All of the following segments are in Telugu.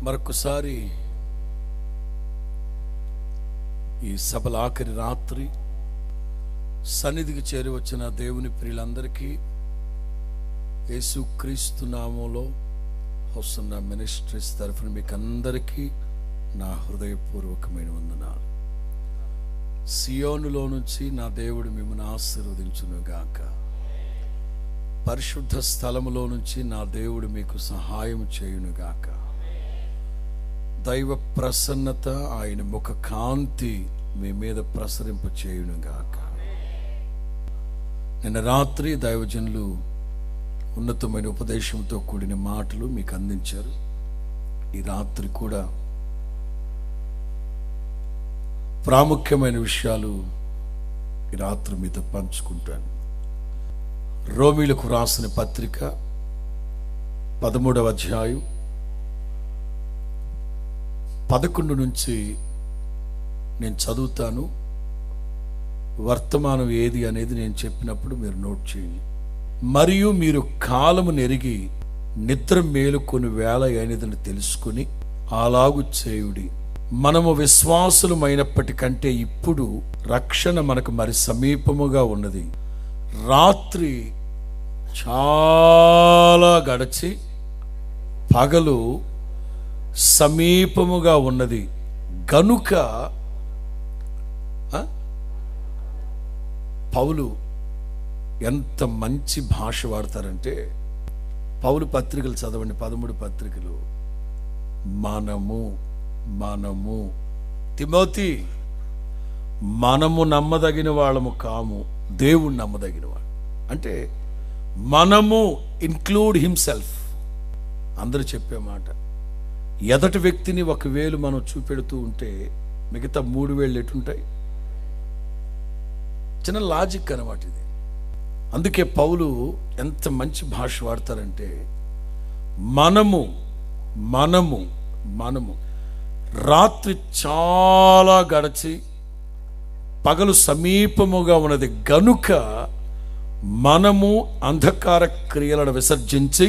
మరొకసారి ఈ సభల ఆఖరి రాత్రి సన్నిధికి చేరి వచ్చిన దేవుని ప్రియులందరికీ యేసుక్రీస్తు నామములో హోసన్నా మినిస్ట్రీస్ తరఫున మీకు అందరికీ నా హృదయపూర్వకమైన వందనాలు. సియోనులో నుంచి నా దేవుడు మిమ్మల్ని ఆశీర్వదించును గాక. పరిశుద్ధ స్థలములో నుంచి నా దేవుడు మీకు సహాయం చేయును గాక. దైవ ప్రసన్నత, ఆయన ముఖ కాంతి మీ మీద ప్రసరింప చేయును గాక. నిన్న రాత్రి దైవజనులు ఉన్నతమైన ఉపదేశంతో కూడిన మాటలు మీకు అందించారు. ఈ రాత్రి కూడా ప్రాముఖ్యమైన విషయాలు ఈ రాత్రి మీతో పంచుకుంటాను. రోమీలకు రాసిన పత్రిక 13వ అధ్యాయం 11 నుంచి నేను చదువుతాను. వర్తమానం ఏది అనేది నేను చెప్పినప్పుడు మీరు నోట్ చేయండి. మరియు మీరు కాలము నెరిగి నిద్ర మేలుకొని వేళ అయినదని తెలుసుకుని అలాగు చేయుడి. మనము విశ్వాసులమైనప్పటికంటే ఇప్పుడు రక్షణ మనకు మరి సమీపముగా ఉన్నది. రాత్రి చాలా గడిచి పగలు సమీపముగా ఉన్నది గనుక పౌలు ఎంత మంచి భాష వాడతారంటే, పౌలు పత్రికలు చదవండి, 13 పత్రికలు. మనము తిమోతి, మనము నమ్మదగిన వాళ్ళము కాము, దేవుడు నమ్మదగిన వాడు. అంటే మనము ఇన్క్లూడ్ హిమ్సెల్ఫ్. అందరూ చెప్పే మాట, ఎదటి వ్యక్తిని 1 వేలు మనం చూపెడుతూ ఉంటే మిగతా 3 వేళ్ళు ఎటుంటాయి? చిన్న లాజిక్ అన్నమాట ఇది. అందుకే పౌలు ఎంత మంచి భాష వాడతారంటే, మనము రాత్రి చాలా గడిచి పగలు సమీపముగా ఉన్నది గనుక మనము అంధకార క్రియలను విసర్జించి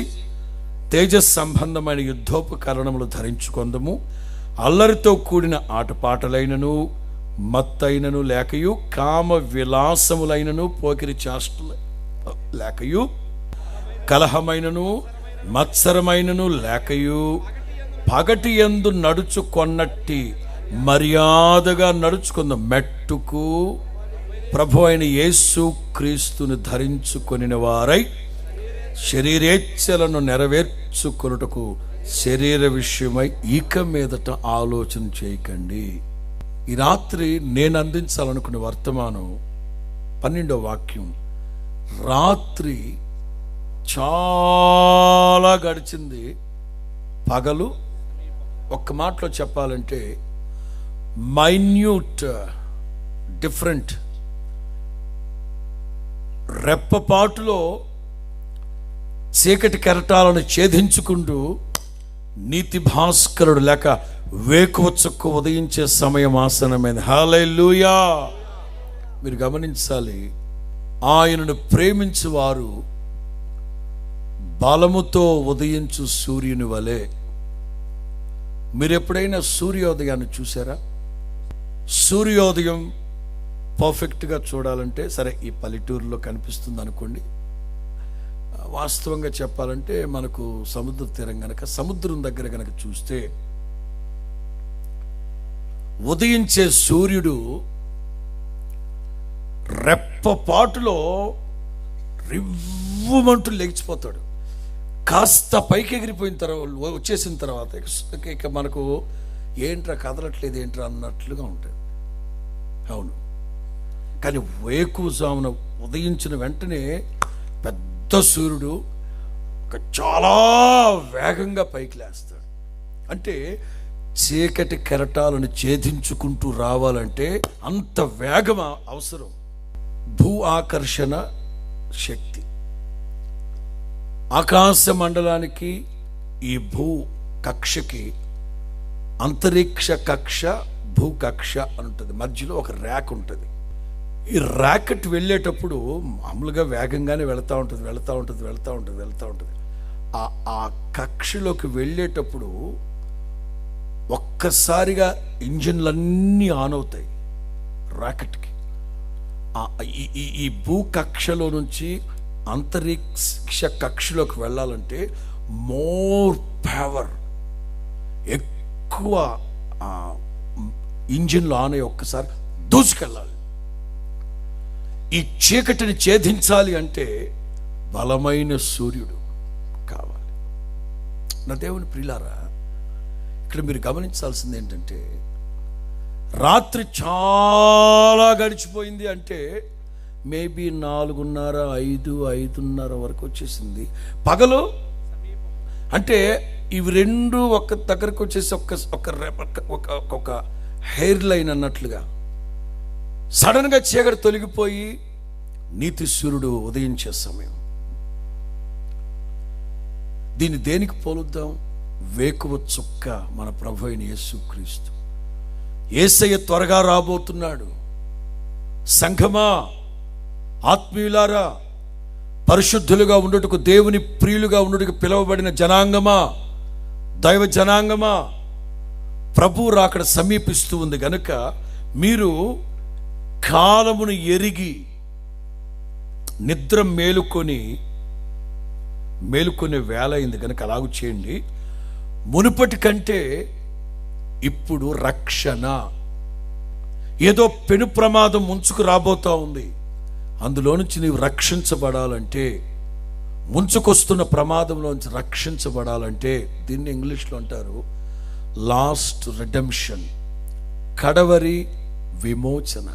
తేజస్ సంబంధమైన యుద్ధోపకరణములు ధరించుకొందము. అల్లరితో కూడిన ఆటపాటలైనను మత్తైనను లేకయు కామ విలాసములైనను పోకిరి చేష్టలు లేకయు కలహమైనను మత్సరమైనను లేకయు పగటి యందు నడుచుకొన్నట్టి మర్యాదగా నడుచుకుందాం. మెట్టుకు ప్రభు అయిన యేసు క్రీస్తుని ధరించుకొనిన వారై శరీరేచ్ఛలను నెరవేర్చుకొనుటకు శరీర విషయమై ఇక మీదట ఆలోచన చేయకండి. ఈ రాత్రి నేను అందించాలనుకున్న వర్తమానం 12వ వాక్యం. రాత్రి చాలా గడిచింది, పగలు ఒక్క మాటలో చెప్పాలంటే మైన్యూట్ డిఫరెంట్. రెప్పపాటులో చీకటి కెరటాలను ఛేదించుకుంటూ నీతి భాస్కరుడు లేక వేకువ చుక్క ఉదయించే సమయం ఆసనమైంది. హల్లెలూయా. మీరు గమనించాలి, ఆయనను ప్రేమించు వారు బలముతో ఉదయించు సూర్యుని వలె. మీరు ఎప్పుడైనా సూర్యోదయాన్ని చూసారా? సూర్యోదయం పర్ఫెక్ట్గా చూడాలంటే, సరే ఈ పల్లెటూరులో కనిపిస్తుంది అనుకోండి, వాస్తవంగా చెప్పాలంటే మనకు సముద్ర తీరం గనక, సముద్రం దగ్గర గనక చూస్తే ఉదయించే సూర్యుడు రెప్పపాటులో రివ్వుమంటూ లేచిపోతాడు. కాస్త పైకి ఎగిరిపోయిన తర్వాత, వచ్చేసిన తర్వాత ఇక మనకు ఏంట్రా కదలట్లేదు ఏంట్రా అన్నట్లుగా ఉంటుంది. అవును, కానీ వేకువజామున ఉదయించిన వెంటనే పెద్ద సూర్యుడు చాలా వేగంగా పైకి లేస్తాడు. అంటే చీకటి కెరటాలను ఛేదించుకుంటూ రావాలంటే అంత వేగం అవసరం. భూ ఆకర్షణ శక్తి, ఆకాశ మండలానికి ఈ భూ కక్షకి అంతరిక్ష కక్ష భూకక్ష అని ఉంటుంది. మధ్యలో ఒక ర్యాక్ ఉంటుంది. ఈ ర్యాకెట్ వెళ్ళేటప్పుడు మామూలుగా వేగంగానే వెళుతూ ఉంటుంది. ఆ కక్షలోకి వెళ్ళేటప్పుడు ఒక్కసారిగా ఇంజిన్లన్నీ ఆన్ అవుతాయి రాకెట్కి. ఈ భూకక్షలో నుంచి అంతరిక్ష కక్షలోకి వెళ్ళాలంటే మోర్ పవర్, ఎక్కువ ఇంజిన్లు ఆన్ అయ్యి ఒక్కసారి దూసుకెళ్ళాలి. ఈ చీకటిని ఛేదించాలి అంటే బలమైన సూర్యుడు కావాలి. నా దేవుని ప్రియులారా, ఇక్కడ మీరు గమనించాల్సింది ఏంటంటే, రాత్రి చాలా గడిచిపోయింది అంటే మేబీ 4:30, 5:30 వరకు వచ్చేసింది. పగలు అంటే ఇవి రెండు ఒక దగ్గరకు వచ్చేసి ఒక హెయిర్ లైన్ అన్నట్లుగా సడన్గా చీకటి తొలగిపోయి నీతి సూర్యుడు ఉదయించే సమయం. దీన్ని దేనికి పోలుద్దాం? వేకువ చుక్క మన ప్రభు అయిన యేసుక్రీస్తు. యేసయ్య త్వరగా రాబోతున్నాడు. సంఘమా, ఆత్మీయులారా, పరిశుద్ధులుగా ఉండుటకు, దేవుని ప్రియులుగా ఉండుటకు పిలువబడిన జనాంగమా, దైవ జనాంగమా, ప్రభు రాకడ సమీపిస్తూ ఉంది గనుక మీరు కాలమును ఎరిగి నిద్ర మేలుకొనే వేళ అయింది కనుక అలాగూ చేయండి. మునుపటి కంటే ఇప్పుడు రక్షణ. ఏదో పెను ప్రమాదం ముంచుకు రాబోతా ఉంది, అందులో నుంచి నీవు రక్షించబడాలంటే, ముంచుకొస్తున్న ప్రమాదంలోంచి రక్షించబడాలంటే, దీన్ని ఇంగ్లీష్లో అంటారు లాస్ట్ రిడెంప్షన్, కడవరి విమోచన.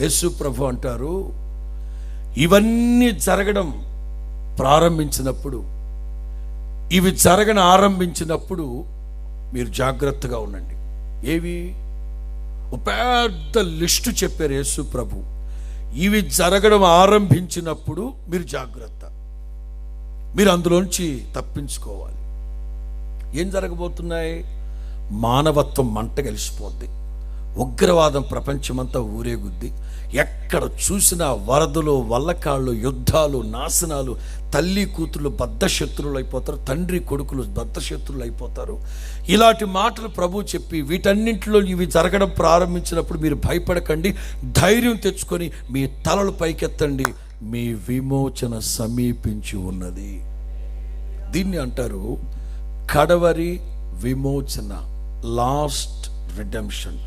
యేసు ప్రభు అంటారు, ఇవన్నీ జరగడం ప్రారంభించినప్పుడు, ఇవి ఆరంభించినప్పుడు మీరు జాగ్రత్తగా ఉండండి. ఏవి? ఒక పెద్ద లిస్టు చెప్పారు యేసు ప్రభు. ఇవి జరగడం ఆరంభించినప్పుడు మీరు జాగ్రత్త, మీరు అందులోంచి తప్పించుకోవాలి. ఏం జరగబోతున్నాయి? మానవత్వం మంట కలిసిపోద్ది, ఉగ్రవాదం ప్రపంచమంతా ఊరేగుద్ది, ఎక్కడ చూసినా వరదలు, వల్లకాళ్ళు, యుద్ధాలు, నాశనాలు, తల్లి కూతురు బద్ధశత్రువులు అయిపోతారు, తండ్రి కొడుకులు బద్ధశత్రువులు అయిపోతారు. ఇలాంటి మాటలు ప్రభు చెప్పి వీటన్నింటిలో ఇవి జరగడం ప్రారంభించినప్పుడు మీరు భయపడకండి, ధైర్యం తెచ్చుకొని మీ తలలు పైకెత్తండి, మీ విమోచన సమీపించి ఉన్నది. దీన్ని అంటారు కడవరి విమోచన, లాస్ట్ రిడెంప్షన్.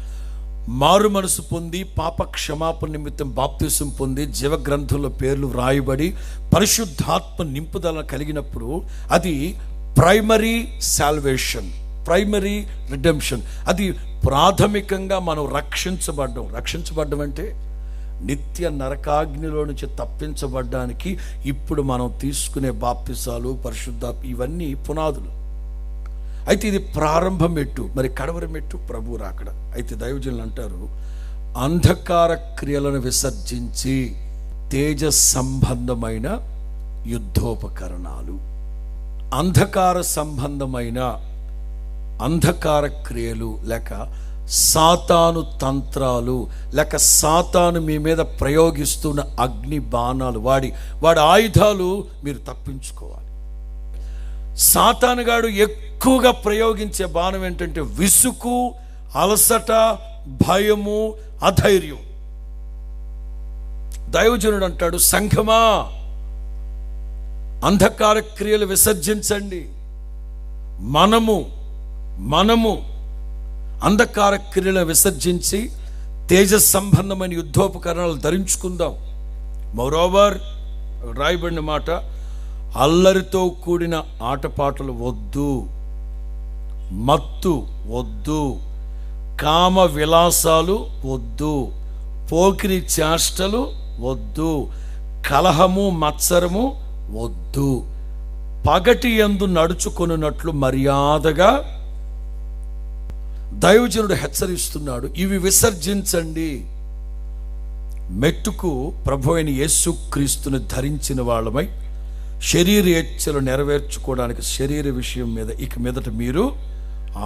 మారు మనసు పొంది పాప క్షమాపణ నిమిత్తం బాప్తిసం పొంది జీవ గ్రంథంలో పేర్లు వ్రాయబడి పరిశుద్ధాత్మ నింపుదల కలిగినప్పుడు అది ప్రైమరీ సాల్వేషన్, ప్రైమరీ రిడెంప్షన్. అది ప్రాథమికంగా మనం రక్షించబడ్డం అంటే నిత్య నరకాగ్నిలో నుంచి తప్పించబడ్డానికి ఇప్పుడు మనం తీసుకునే బాప్తిసాలు, పరిశుద్ధాత్మ, ఇవన్నీ పునాదులు. అయితే ఇది ప్రారంభ మెట్టు. మరి కడవరి మెట్టు ప్రభు రాకడ. అయితే దైవజనులు అంటారు, అంధకార క్రియలను విసర్జించి తేజ సంబంధమైన యుద్ధోపకరణాలు, అంధకార సంబంధమైన అంధకార క్రియలు లేక సాతాను తంత్రాలు లేక సాతాను మీ మీద ప్రయోగిస్తున్న అగ్ని బాణాలు, వాడి ఆయుధాలు మీరు తప్పించుకోవాలి. సాతానుగాడు ఎక్కువగా ప్రయోగించే బాణం ఏంటంటే విసుగు, అలసట, భయము, అధైర్యం. దైవజనుడు అంటాడు, సంఘమా, అంధకార క్రియలు విసర్జించండి. మనము అంధకార క్రియలు విసర్జించి తేజ సంబంధమైన యుద్ధోపకరణాలు ధరించుకుందాం. మోరోవర్ రాయబడిన మాట, అల్లరితో కూడిన ఆటపాటలు వద్దు, మత్తు వద్దు, కామ విలాసాలు వద్దు, పోకిరి చేష్టలు వద్దు, కలహము మత్సరము వద్దు, పగటి యందు నడుచుకొనున్నట్లు మర్యాదగా. దైవజనుడు హెచ్చరిస్తున్నాడు, ఇవి విసర్జించండి. మెట్టుకు ప్రభు అయిన యేసుక్రీస్తుని ధరించిన వాళ్ళమై శరీర ఇచ్చలు నెరవేర్చుకోవడానికి శరీర విషయం మీద ఇక మీదట మీరు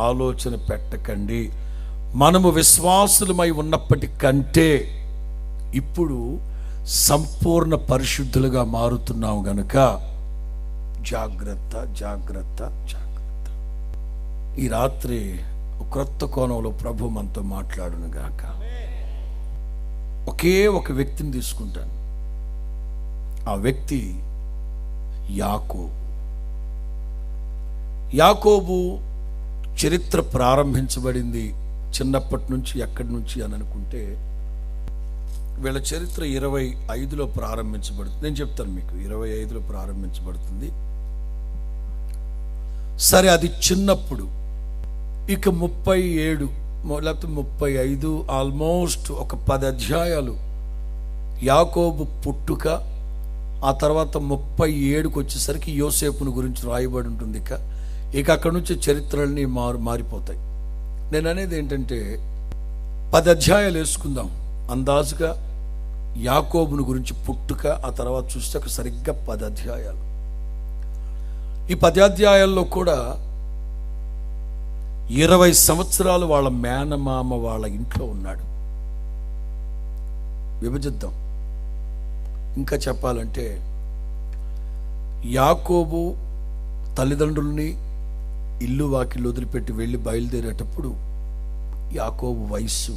ఆలోచన పెట్టకండి. మనము విశ్వాసులమై ఉన్నప్పటికంటే ఇప్పుడు సంపూర్ణ పరిశుద్ధులుగా మారుతున్నాము గనుక జాగ్రత్త. ఈ రాత్రి క్రొత్త కోణంలో ప్రభు మనతో మాట్లాడును గాక. ఒకే ఒక వ్యక్తిని తీసుకుంటాను. ఆ వ్యక్తి యాకోబు. యాకోబు చరిత్ర ప్రారంభించబడింది చిన్నప్పటి నుంచి. ఎక్కడి నుంచి అని అనుకుంటే వీళ్ళ చరిత్ర 25లో ప్రారంభించబడుతుంది. నేను చెప్తాను మీకు, 25లో ప్రారంభించబడుతుంది. సరే, అది చిన్నప్పుడు. ఇక 37 లేకపోతే 35, ఆల్మోస్ట్ ఒక 10 అధ్యాయాలు యాకోబు పుట్టుక. ఆ తర్వాత 37కు వచ్చేసరికి యోసేపును గురించి రాయబడి ఉంటుంది. ఇక అక్కడి నుంచి చరిత్రలన్నీ మారిపోతాయి. నేను అనేది ఏంటంటే 10 అధ్యాయాలు వేసుకుందాం అందాజుగా యాకోబును గురించి పుట్టుక. ఆ తర్వాత చూస్తే ఒక సరిగ్గా 10 అధ్యాయాలు. ఈ 10 అధ్యాయాల్లో కూడా 20 సంవత్సరాలు వాళ్ళ మేనమామ వాళ్ళ ఇంట్లో ఉన్నాడు. విభజిద్దాం. ఇంకా చెప్పాలంటే యాకోబు తల్లిదండ్రుల్ని ఇల్లు వాకిళ్ళు వదిలిపెట్టి వెళ్ళి బయలుదేరేటప్పుడు యాకోబు వయస్సు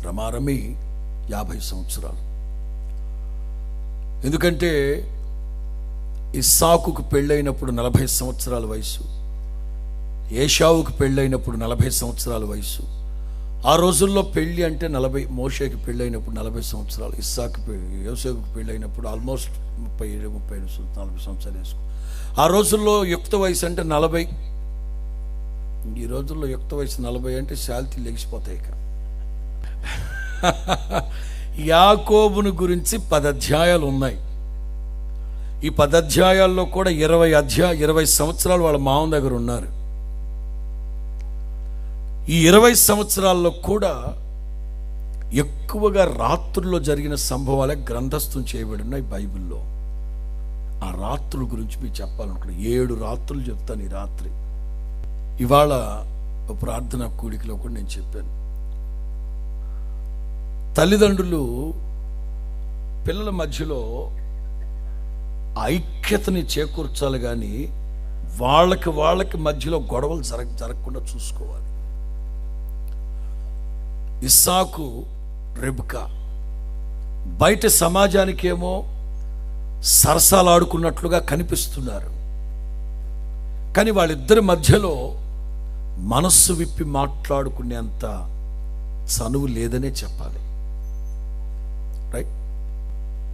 రమారమి 50 సంవత్సరాలు. ఎందుకంటే ఇస్సాకుకు పెళ్ళైనప్పుడు 40 సంవత్సరాల వయసు, ఏషావుకు పెళ్ళైనప్పుడు 40 సంవత్సరాల వయసు. ఆ రోజుల్లో పెళ్ళి అంటే 40. మోషేకి పెళ్ళైనప్పుడు 40 సంవత్సరాలు, యోసేపుకి పెళ్ళైనప్పుడు ఆల్మోస్ట్ 37-40 సంవత్సరాలు వేసుకో. ఆ రోజుల్లో యుక్త వయసు అంటే 40. ఈ రోజుల్లో యుక్త వయసు 40 అంటే శాల్తీ లెగిసిపోతాయి. ఇక యాకోబును గురించి 10 అధ్యాయాలు ఉన్నాయి. ఈ 10 అధ్యాయాల్లో కూడా 20 సంవత్సరాలు వాళ్ళ మామ దగ్గర ఉన్నారు. ఈ 20 సంవత్సరాల్లో కూడా ఎక్కువగా రాత్రుల్లో జరిగిన సంభవాలే గ్రంథస్థం చేయబడి ఉన్నాయి బైబిల్లో. ఆ రాత్రుల గురించి మీకు చెప్పాలనుకున్నా 7 రాత్రులు చెప్తాను. ఈ రాత్రి ఇవాళ ప్రార్థన కూడికలో కూడా నేను చెప్పాను. తల్లిదండ్రులు పిల్లల మధ్యలో ఐక్యతని చేకూర్చాలి, కానీ వాళ్ళకి మధ్యలో గొడవలు జరగకుండా చూసుకోవాలి. ఇస్సాకు, రెబ్కా బయట సమాజానికేమో సరసాలాడుకున్నట్లుగా కనిపిస్తున్నారు, కానీ వాళ్ళిద్దరి మధ్యలో మనస్సు విప్పి మాట్లాడుకునేంత చనువు లేదనే చెప్పాలి. రైట్.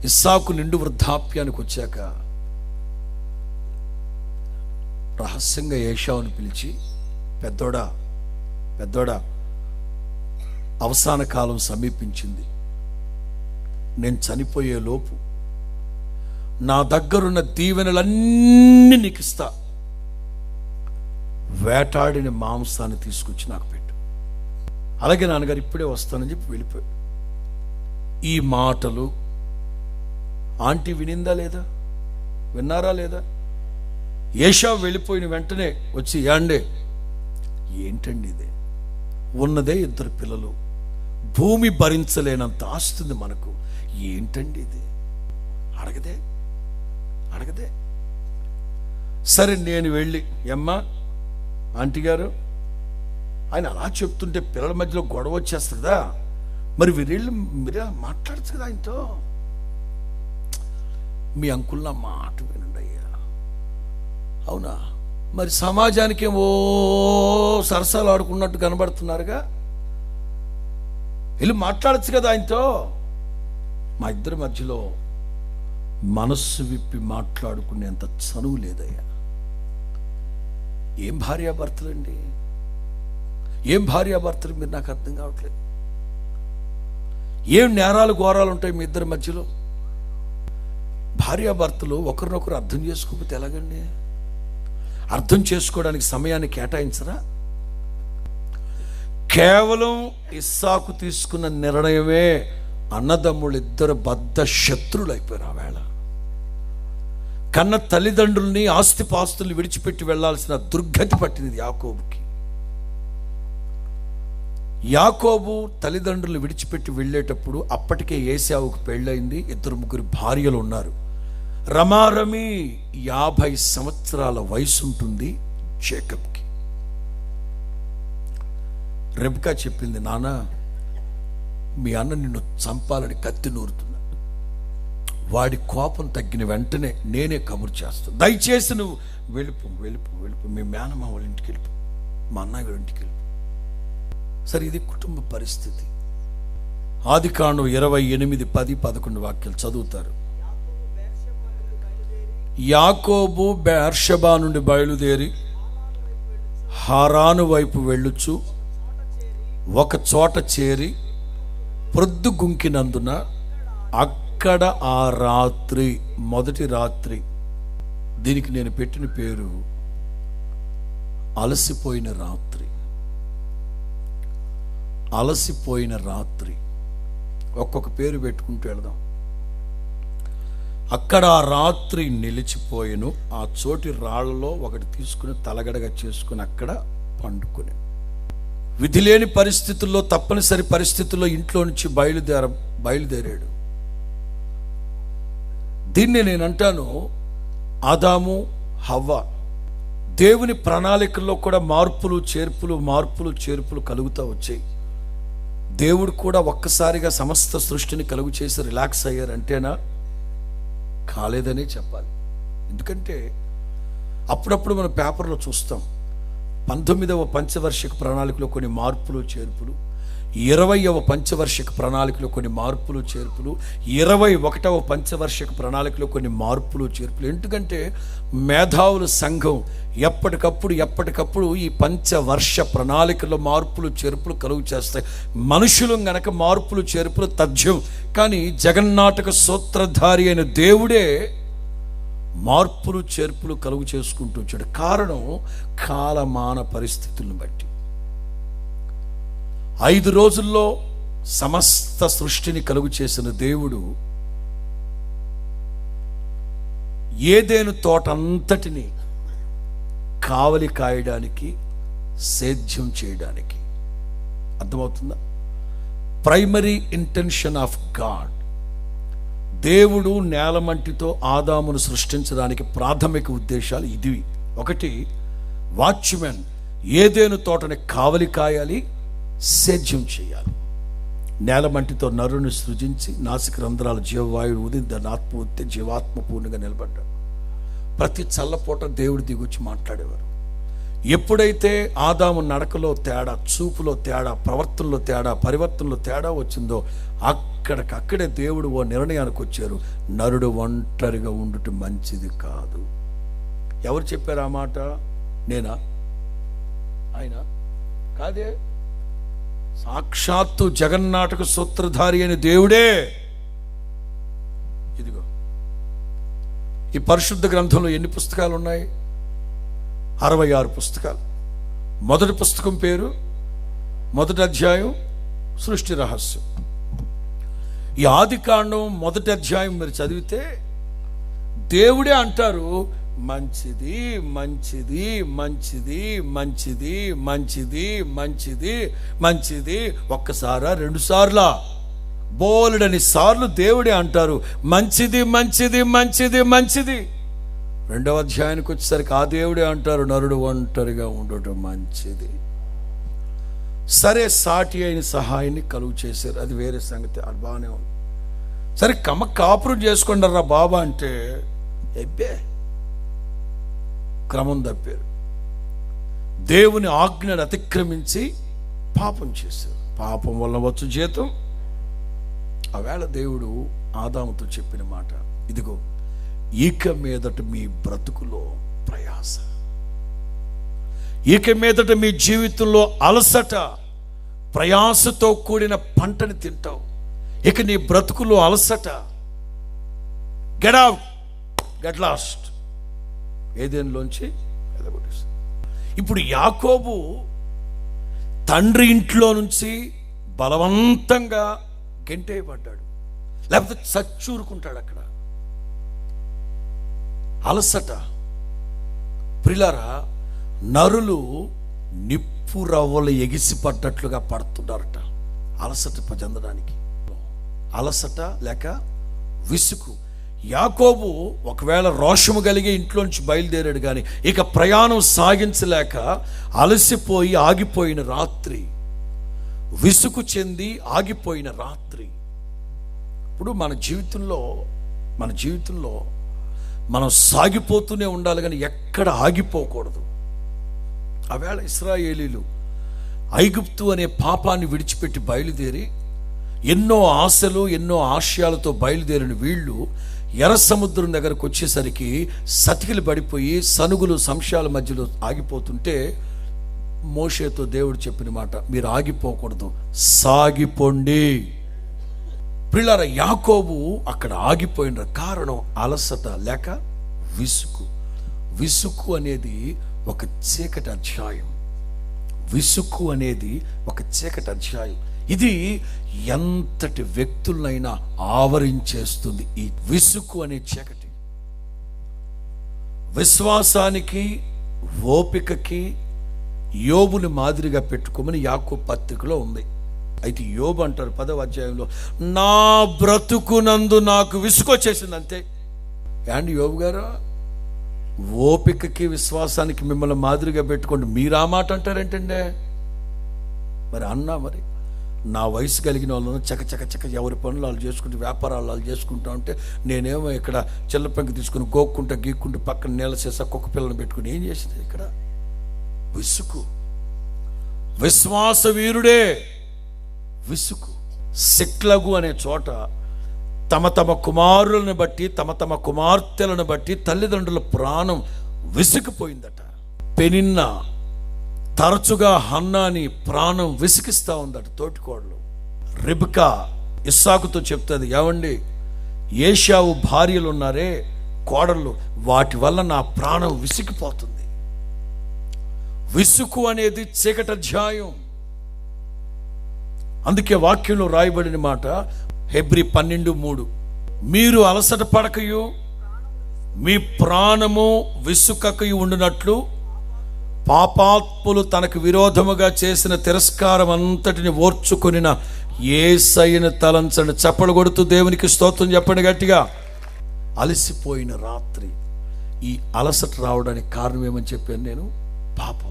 ఇస్సాకు నిండు వృద్ధాప్యానికి వచ్చాక రహస్యంగా ఏషావుని పిలిచి, పెద్దోడా అవసాన కాలం సమీపించింది. నేను చనిపోయే లోపు నా దగ్గరున్న దీవెనలన్నీ నీకు ఇస్తా. వేటాడిన మాంసాన్ని తీసుకొచ్చి నాకు పెట్టు. అలాగే నాన్నగారు ఇప్పుడే వస్తానని చెప్పి వెళ్ళిపోయాడు. ఈ మాటలు ఆంటీ వినిందా లేదా? విన్నారా లేదా? ఏషావు వెళ్ళిపోయిన వెంటనే వచ్చి, ఏంటండి ఇది? ఉన్నదే 2 పిల్లలు, భూమి భరించలేనంత ఆస్తుంది మనకు, ఏంటండి ఇది? అడగదే. సరే, నేను వెళ్ళి, ఆంటీ గారు, ఆయన అలా చెప్తుంటే పిల్లల మధ్యలో గొడవ వచ్చేస్తుందా? మరి మీరే మాట్లాడచ్చు కదా ఆయనతో. మీ అంకుల్ నా మాట వినండి అయ్యా. అవునా? మరి సమాజానికి ఏమో సరసాలు ఆడుకున్నట్టు కనబడుతున్నారుగా, వెళ్ళి మాట్లాడచ్చు కదా ఆయనతో. మా ఇద్దరి మధ్యలో మనస్సు విప్పి మాట్లాడుకునేంత చనువు లేదయ్యా. ఏం భార్యాభర్తలండి, మీరు నాకు అర్థం కావట్లేదు. ఏం నేరాలు ఘోరాలు ఉంటాయి మీ ఇద్దరి మధ్యలో? భార్యాభర్తలు ఒకరినొకరు అర్థం చేసుకోకపోతే ఎలాగండి? అర్థం చేసుకోవడానికి సమయాన్ని కేటాయించరా? కేవలం ఇస్సాకు తీసుకున్న నిర్ణయమే అన్నదమ్ములు ఇద్దరు బద్ధ శత్రువులు అయిపోయారు. ఆ వేళ కన్న తల్లిదండ్రుల్ని, ఆస్తిపాస్తుల్ని విడిచిపెట్టి వెళ్లాల్సిన దుర్గతి పట్టింది యాకోబుకి. యాకోబు తల్లిదండ్రులు విడిచిపెట్టి వెళ్ళేటప్పుడు అప్పటికే ఏశావుకు పెళ్ళయింది, 2-3 భార్యలు ఉన్నారు. రమారమి 50 సంవత్సరాల వయసు ఉంటుంది జేకబ్కి. రెబ్కా చెప్పింది, నాన్న మీ అన్న నిన్ను చంపాలని కత్తి నూరుతున్నా. వాడి కోపం తగ్గిన వెంటనే నేనే కబురు చేస్తాను, దయచేసి నువ్వు వెళ్ళిపో వెళ్ళిపో వెళ్ళిపో, మీ మేనమా వాళ్ళ ఇంటికి వెళ్ళిపో, మా అన్నయ్య గారి ఇంటికి వెళ్ళిపో. సరే, ఇది కుటుంబ పరిస్థితి. ఆదికాండం 28, 10, 11 వాక్యాలు చదువుతారు. యాకోబు బెర్షెబా నుండి బయలుదేరి హారాను వైపు వెళ్ళుచు ఒక చోట చేరి ప్రొద్దుగుంకినందున అక్కడ ఆ రాత్రి, మొదటి రాత్రి, దీనికి నేను పెట్టిన పేరు అలసిపోయిన రాత్రి. అలసిపోయిన రాత్రి, ఒక్కొక్క పేరు పెట్టుకుంటూ వెళదాం. అక్కడ ఆ రాత్రి నిలిచిపోయెను, ఆ చోటి రాళ్లలో ఒకటి తీసుకుని తలగడగా చేసుకుని అక్కడ పండుకుని. విధి లేని పరిస్థితుల్లో, తప్పనిసరి పరిస్థితుల్లో ఇంట్లో నుంచి బయలుదేరాడు. దీన్ని నేను అంటాను ఆదాము హవ్వ. దేవుని ప్రణాళికల్లో కూడా మార్పులు చేర్పులు కలుగుతూ వచ్చాయి. దేవుడు కూడా ఒక్కసారిగా సమస్త సృష్టిని కలుగు చేసి రిలాక్స్ అయ్యారంటేనా? కాలేదనే చెప్పాలి. ఎందుకంటే అప్పుడప్పుడు మనం పేపర్లో చూస్తాం, 19వ పంచవార్షిక ప్రణాళికలో కొన్ని మార్పులు చేర్పులు, 20వ పంచవార్షిక ప్రణాళికలో కొన్ని మార్పులు చేర్పులు, 21వ పంచవార్షిక ప్రణాళికలో కొన్ని మార్పులు చేర్పులు. ఎందుకంటే మేధావుల సంఘం ఎప్పటికప్పుడు ఈ పంచవర్ష ప్రణాళికలో మార్పులు చేర్పులు కలుగు చేస్తాయి. మనుషులు గనక మార్పులు చేర్పులు తథ్యం. కానీ జగన్నాటక సూత్రధారి అయిన దేవుడే మార్పులు చేర్పులు కలుగు చేసుకుంటూ వచ్చాడు. కారణం కాలమాన పరిస్థితులను బట్టి. 5 రోజుల్లో సమస్త సృష్టిని కలుగు చేసిన దేవుడు ఏదెను తోటంతటిని కావలి కాయడానికి, సేద్యం చేయడానికి. అర్థమవుతుందా? Primary intention of God. దేవుడు నేలమంటితో ఆదామును సృష్టించడానికి ప్రాథమిక ఉద్దేశాలు ఇది. 1, వాచ్మెన్ ఏదెను తోటని కావలి కాయాలి, సేద్యం చేయాలి. నేలమంటితో నరుని సృజించి నాసిక రంధ్రాల జీవవాయువు ఊది దాని ఆత్మ ఉత్తే జీవాత్మ పూర్ణంగా నిలబడ్డాడు. ప్రతి చల్లపూట దేవుడు దిగొచ్చి మాట్లాడేవారు. ఎప్పుడైతే ఆదాము నడకలో తేడా, చూపులో తేడా, ప్రవర్తనలో తేడా, పరివర్తనలో తేడా వచ్చిందో అక్కడికక్కడే దేవుడు ఓ నిర్ణయానికి వచ్చారు, నరుడు ఒంటరిగా ఉండటం మంచిది కాదు. ఎవరు చెప్పారు ఆ మాట? నేనా? ఆయన కాదే, సాక్షాత్తు జగన్నాటక సూత్రధారి అయిన దేవుడే. ఇదిగో ఈ పరిశుద్ధ గ్రంథంలో ఎన్ని పుస్తకాలు ఉన్నాయి? 66 పుస్తకాలు. మొదటి పుస్తకం పేరు, మొదటి అధ్యాయం సృష్టి రహస్యం. ఈ ఆదికాండం మొదటి అధ్యాయం మీరు చదివితే దేవుడే అంటారు, మంచిది మంచిది మంచిది మంచిది మంచిది మంచిది మంచిది. ఒక్కసారా, 2 సార్లా, బోలెడని సార్లు దేవుడే అంటారు మంచిది మంచిది మంచిది మంచిది. 2వ అధ్యాయానికి వచ్చేసరికి ఆ దేవుడే అంటారు నరుడు ఒంటరిగా ఉండటం మంచిది. సరే, సాటి అయిన సహాయాన్ని కలుగు చేశారు, అది వేరే సంగతి, అది బాగానే ఉంది. సరే, కాపురం చేసుకుంటారా బాబా అంటే ఎబ్బే, క్రమం తప్పారు. దేవుని ఆజ్ఞను అతిక్రమించి పాపం చేశారు. పాపం వల్ల వచ్చు జీతం. ఆవేళ దేవుడు ఆదాముతో చెప్పిన మాట, ఇదిగో ఇక మీదట మీ బ్రతుకులో ప్రయాస, ఇక మీదట మీ జీవితంలో అలసట, ప్రయాసతో కూడిన పంటని తింటావు. ఇక నీ బ్రతుకులో అలసట. Get out, get lost. ఏదేనులోంచి ఎదగొట్టేసి. ఇప్పుడు యాకోబు తండ్రి ఇంట్లో నుంచి బలవంతంగా గెంటేయబడ్డాడు, లేకపోతే చచ్చూరుకుంటాడు అక్కడ. అలసట. ప్రిలారా, నరులు నిప్పు రవ్వలు ఎగిసిపడ్డట్లుగా పడుతున్నారట అలసట చెందడానికి. అలసట లేక విసుగు. యాకోబు ఒకవేళ రోషము కలిగి ఇంట్లోంచి బయలుదేరాడు, కానీ ఇక ప్రయాణం సాగించలేక అలసిపోయి ఆగిపోయిన రాత్రి విసుగు చెంది ఆగిపోయిన రాత్రి. ఇప్పుడు మన జీవితంలో మనం సాగిపోతూనే ఉండాలి, కానీ ఎక్కడ ఆగిపోకూడదు. ఆవేళ ఇశ్రాయేలీలు ఐగుప్తు అనే పాపాన్ని విడిచిపెట్టి బయలుదేరి ఎన్నో ఆశలు ఎన్నో ఆశయాలతో బయలుదేరిన వీళ్ళు ఎర్ర సముద్రం దగ్గరకు వచ్చేసరికి సతికిలు పడిపోయి సనుగులు సంశయాల మధ్యలో ఆగిపోతుంటే మోషేతో దేవుడు చెప్పిన మాట, మీరు ఆగిపోకూడదు, సాగిపోండి. పిల్లల యాకోబు అక్కడ ఆగిపోయిన కారణం అలసట లేక విసుగు. విసుగు అనేది ఒక చీకటి అధ్యాయం. విసుగు అనేది ఒక చీకటి అధ్యాయం. ఇది ఎంతటి వ్యక్తులైనా ఆవరించేస్తుంది. ఈ విసుగు అనే చీకటి విశ్వాసానికి ఓపికకి యోబుని మాదిరిగా పెట్టుకోమని యాకోబు పత్రికలో ఉంది. అయితే యోబు అంటారు 10వ అధ్యాయంలో, నా బ్రతుకునందు నాకు విసుగొచ్చేసింది అంతే. అండ్ యోబు గారు, ఓపికకి విశ్వాసానికి మిమ్మల్ని మాదిరిగా పెట్టుకోండి, మీరు ఆ మాట అంటారేంటండి? మరి అన్నా, మరి నా వయసు కలిగిన వాళ్ళను చక ఎవరి పనులు వాళ్ళు చేసుకుంటూ వ్యాపారాలు వాళ్ళు చేసుకుంటా ఉంటే నేనేమో ఇక్కడ చెల్లపెంక తీసుకుని గోక్కుంటా గీక్కుంటూ పక్కన నీళ్ళ చేసా కుక్క పిల్లలను పెట్టుకుని ఏం చేసింది? ఇక్కడ విసుగు. విశ్వాస వీరుడే విసుగు. సిక్లగు అనే చోట తమ కుమారులను బట్టి తమ కుమార్తెలను బట్టి తల్లిదండ్రుల ప్రాణం విసిగిపోయిందట. పెనిన్న తరచుగా హన్నాని ప్రాణం విసిగిస్తా ఉందట. తోటికోడలు రిబ్కా ఇస్సాకుతో చెప్తుంది, ఏమండి ఏశావు భార్యలు ఉన్నారే కోడళ్ళు, వాటి వల్ల నా ప్రాణం విసిగిపోతుంది. విసుగు అనేది చీకటి అధ్యాయం. అందుకే వాక్యంలో రాయబడిన మాట హెబ్రీ 12:3, మీరు అలసట పడకయు మీ ప్రాణము విసుకకయు ఉండునట్లు పాపాత్ములు తనకు విరోధముగా చేసిన తిరస్కారం అంతటిని ఓర్చుకొనిన యేసయ్యను తలంచండి. చప్పలు కొడుతూ దేవునికి స్తోత్రం చెప్పండి గట్టిగా. అలసిపోయిన రాత్రి. ఈ అలసట రావడానికి కారణం ఏమని చెప్పాను నేను? పాపం.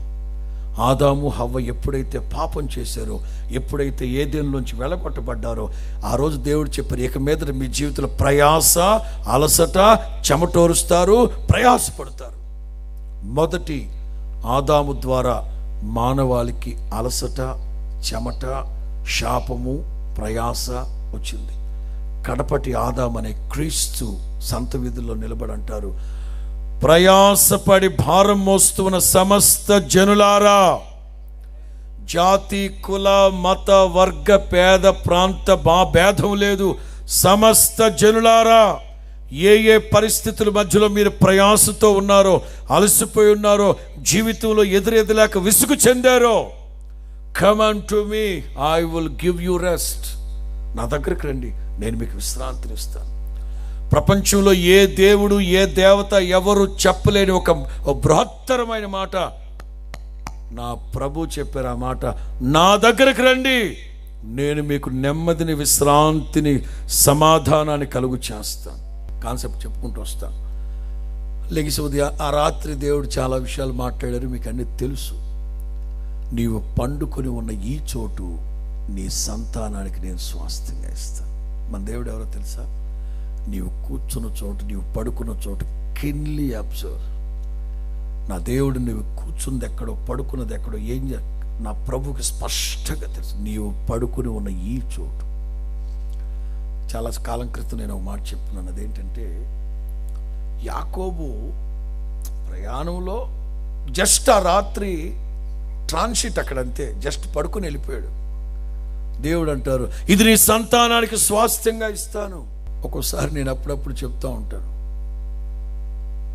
ఆదాము హవ్వ ఎప్పుడైతే పాపం చేశారో, ఎప్పుడైతే ఏదెన్లోంచి వెళ్ళగొట్టబడ్డారో, ఆ రోజు దేవుడు చెప్పారు, ఇక మీదట మీ జీవితంలో ప్రయాస, అలసట, చెమటోరుస్తారు, ప్రయాసపడతారు. మొదటి ఆదాము ద్వారా మానవాళికి అలసట, చెమట, శాపము, ప్రయాస వచ్చింది. కడపటి ఆదాం అనే క్రీస్తు సంత వీధుల్లో నిలబడంటారు, ప్రయాసపడి భారం మోస్తున్న సమస్త జనులారా, జాతి, కుల, మత, వర్గ, పేద, ప్రాంత భేదం లేదు, సమస్త జనులారా, ఏ పరిస్థితుల మధ్యలో మీరు ప్రయాసతో ఉన్నారో, అలసిపోయి ఉన్నారో, జీవితంలో ఎదురెదలేక విసుగు చెందారో, come unto me, I will give you rest. నా దగ్గరికి రండి, నేను మీకు విశ్రాంతిని ఇస్తాను. ప్రపంచంలో ఏ దేవుడు, ఏ దేవత, ఎవరు చెప్పలేని ఒక బృహత్తరమైన మాట నా ప్రభు చెప్పారు. ఆ మాట, నా దగ్గరికి రండి, నేను మీకు నెమ్మదిని, విశ్రాంతిని, సమాధానాన్ని కలుగు చేస్తాను. కాన్సెప్ట్ చెప్పుకుంటూ వస్తాను. లెగిసి ఉదయం ఆ రాత్రి దేవుడు చాలా విషయాలు మాట్లాడారు, మీకు అన్నీ తెలుసు. నీవు పండుకొని ఉన్న ఈ చోటు నీ సంతానానికి నేను స్వాస్థ్యంగా ఇస్తాను. మన దేవుడు ఎవరో తెలుసా? నీవు కూర్చున్న చోటు, నీవు పడుకున్న చోటు కెన్లీ అబ్జర్వ్. నా దేవుడు నీవు కూర్చున్నది ఎక్కడో, పడుకున్నది ఎక్కడో, నా ప్రభుకి స్పష్టంగా తెలుసు. నీవు పడుకుని ఉన్న ఈ చోటు. చాలా కాలం క్రితం నేను ఒక మాట చెప్తున్నాను. అదేంటంటే, యాకోబు ప్రయాణంలో జస్ట్ ఆ రాత్రి ట్రాన్సిట్ అక్కడంతే, జస్ట్ పడుకుని వెళ్ళిపోయాడు. దేవుడు అంటారు, ఇది నీ సంతానానికి స్వాస్థ్యంగా ఇస్తాను. ఒక్కోసారి నేను అప్పుడప్పుడు చెప్తా ఉంటాను,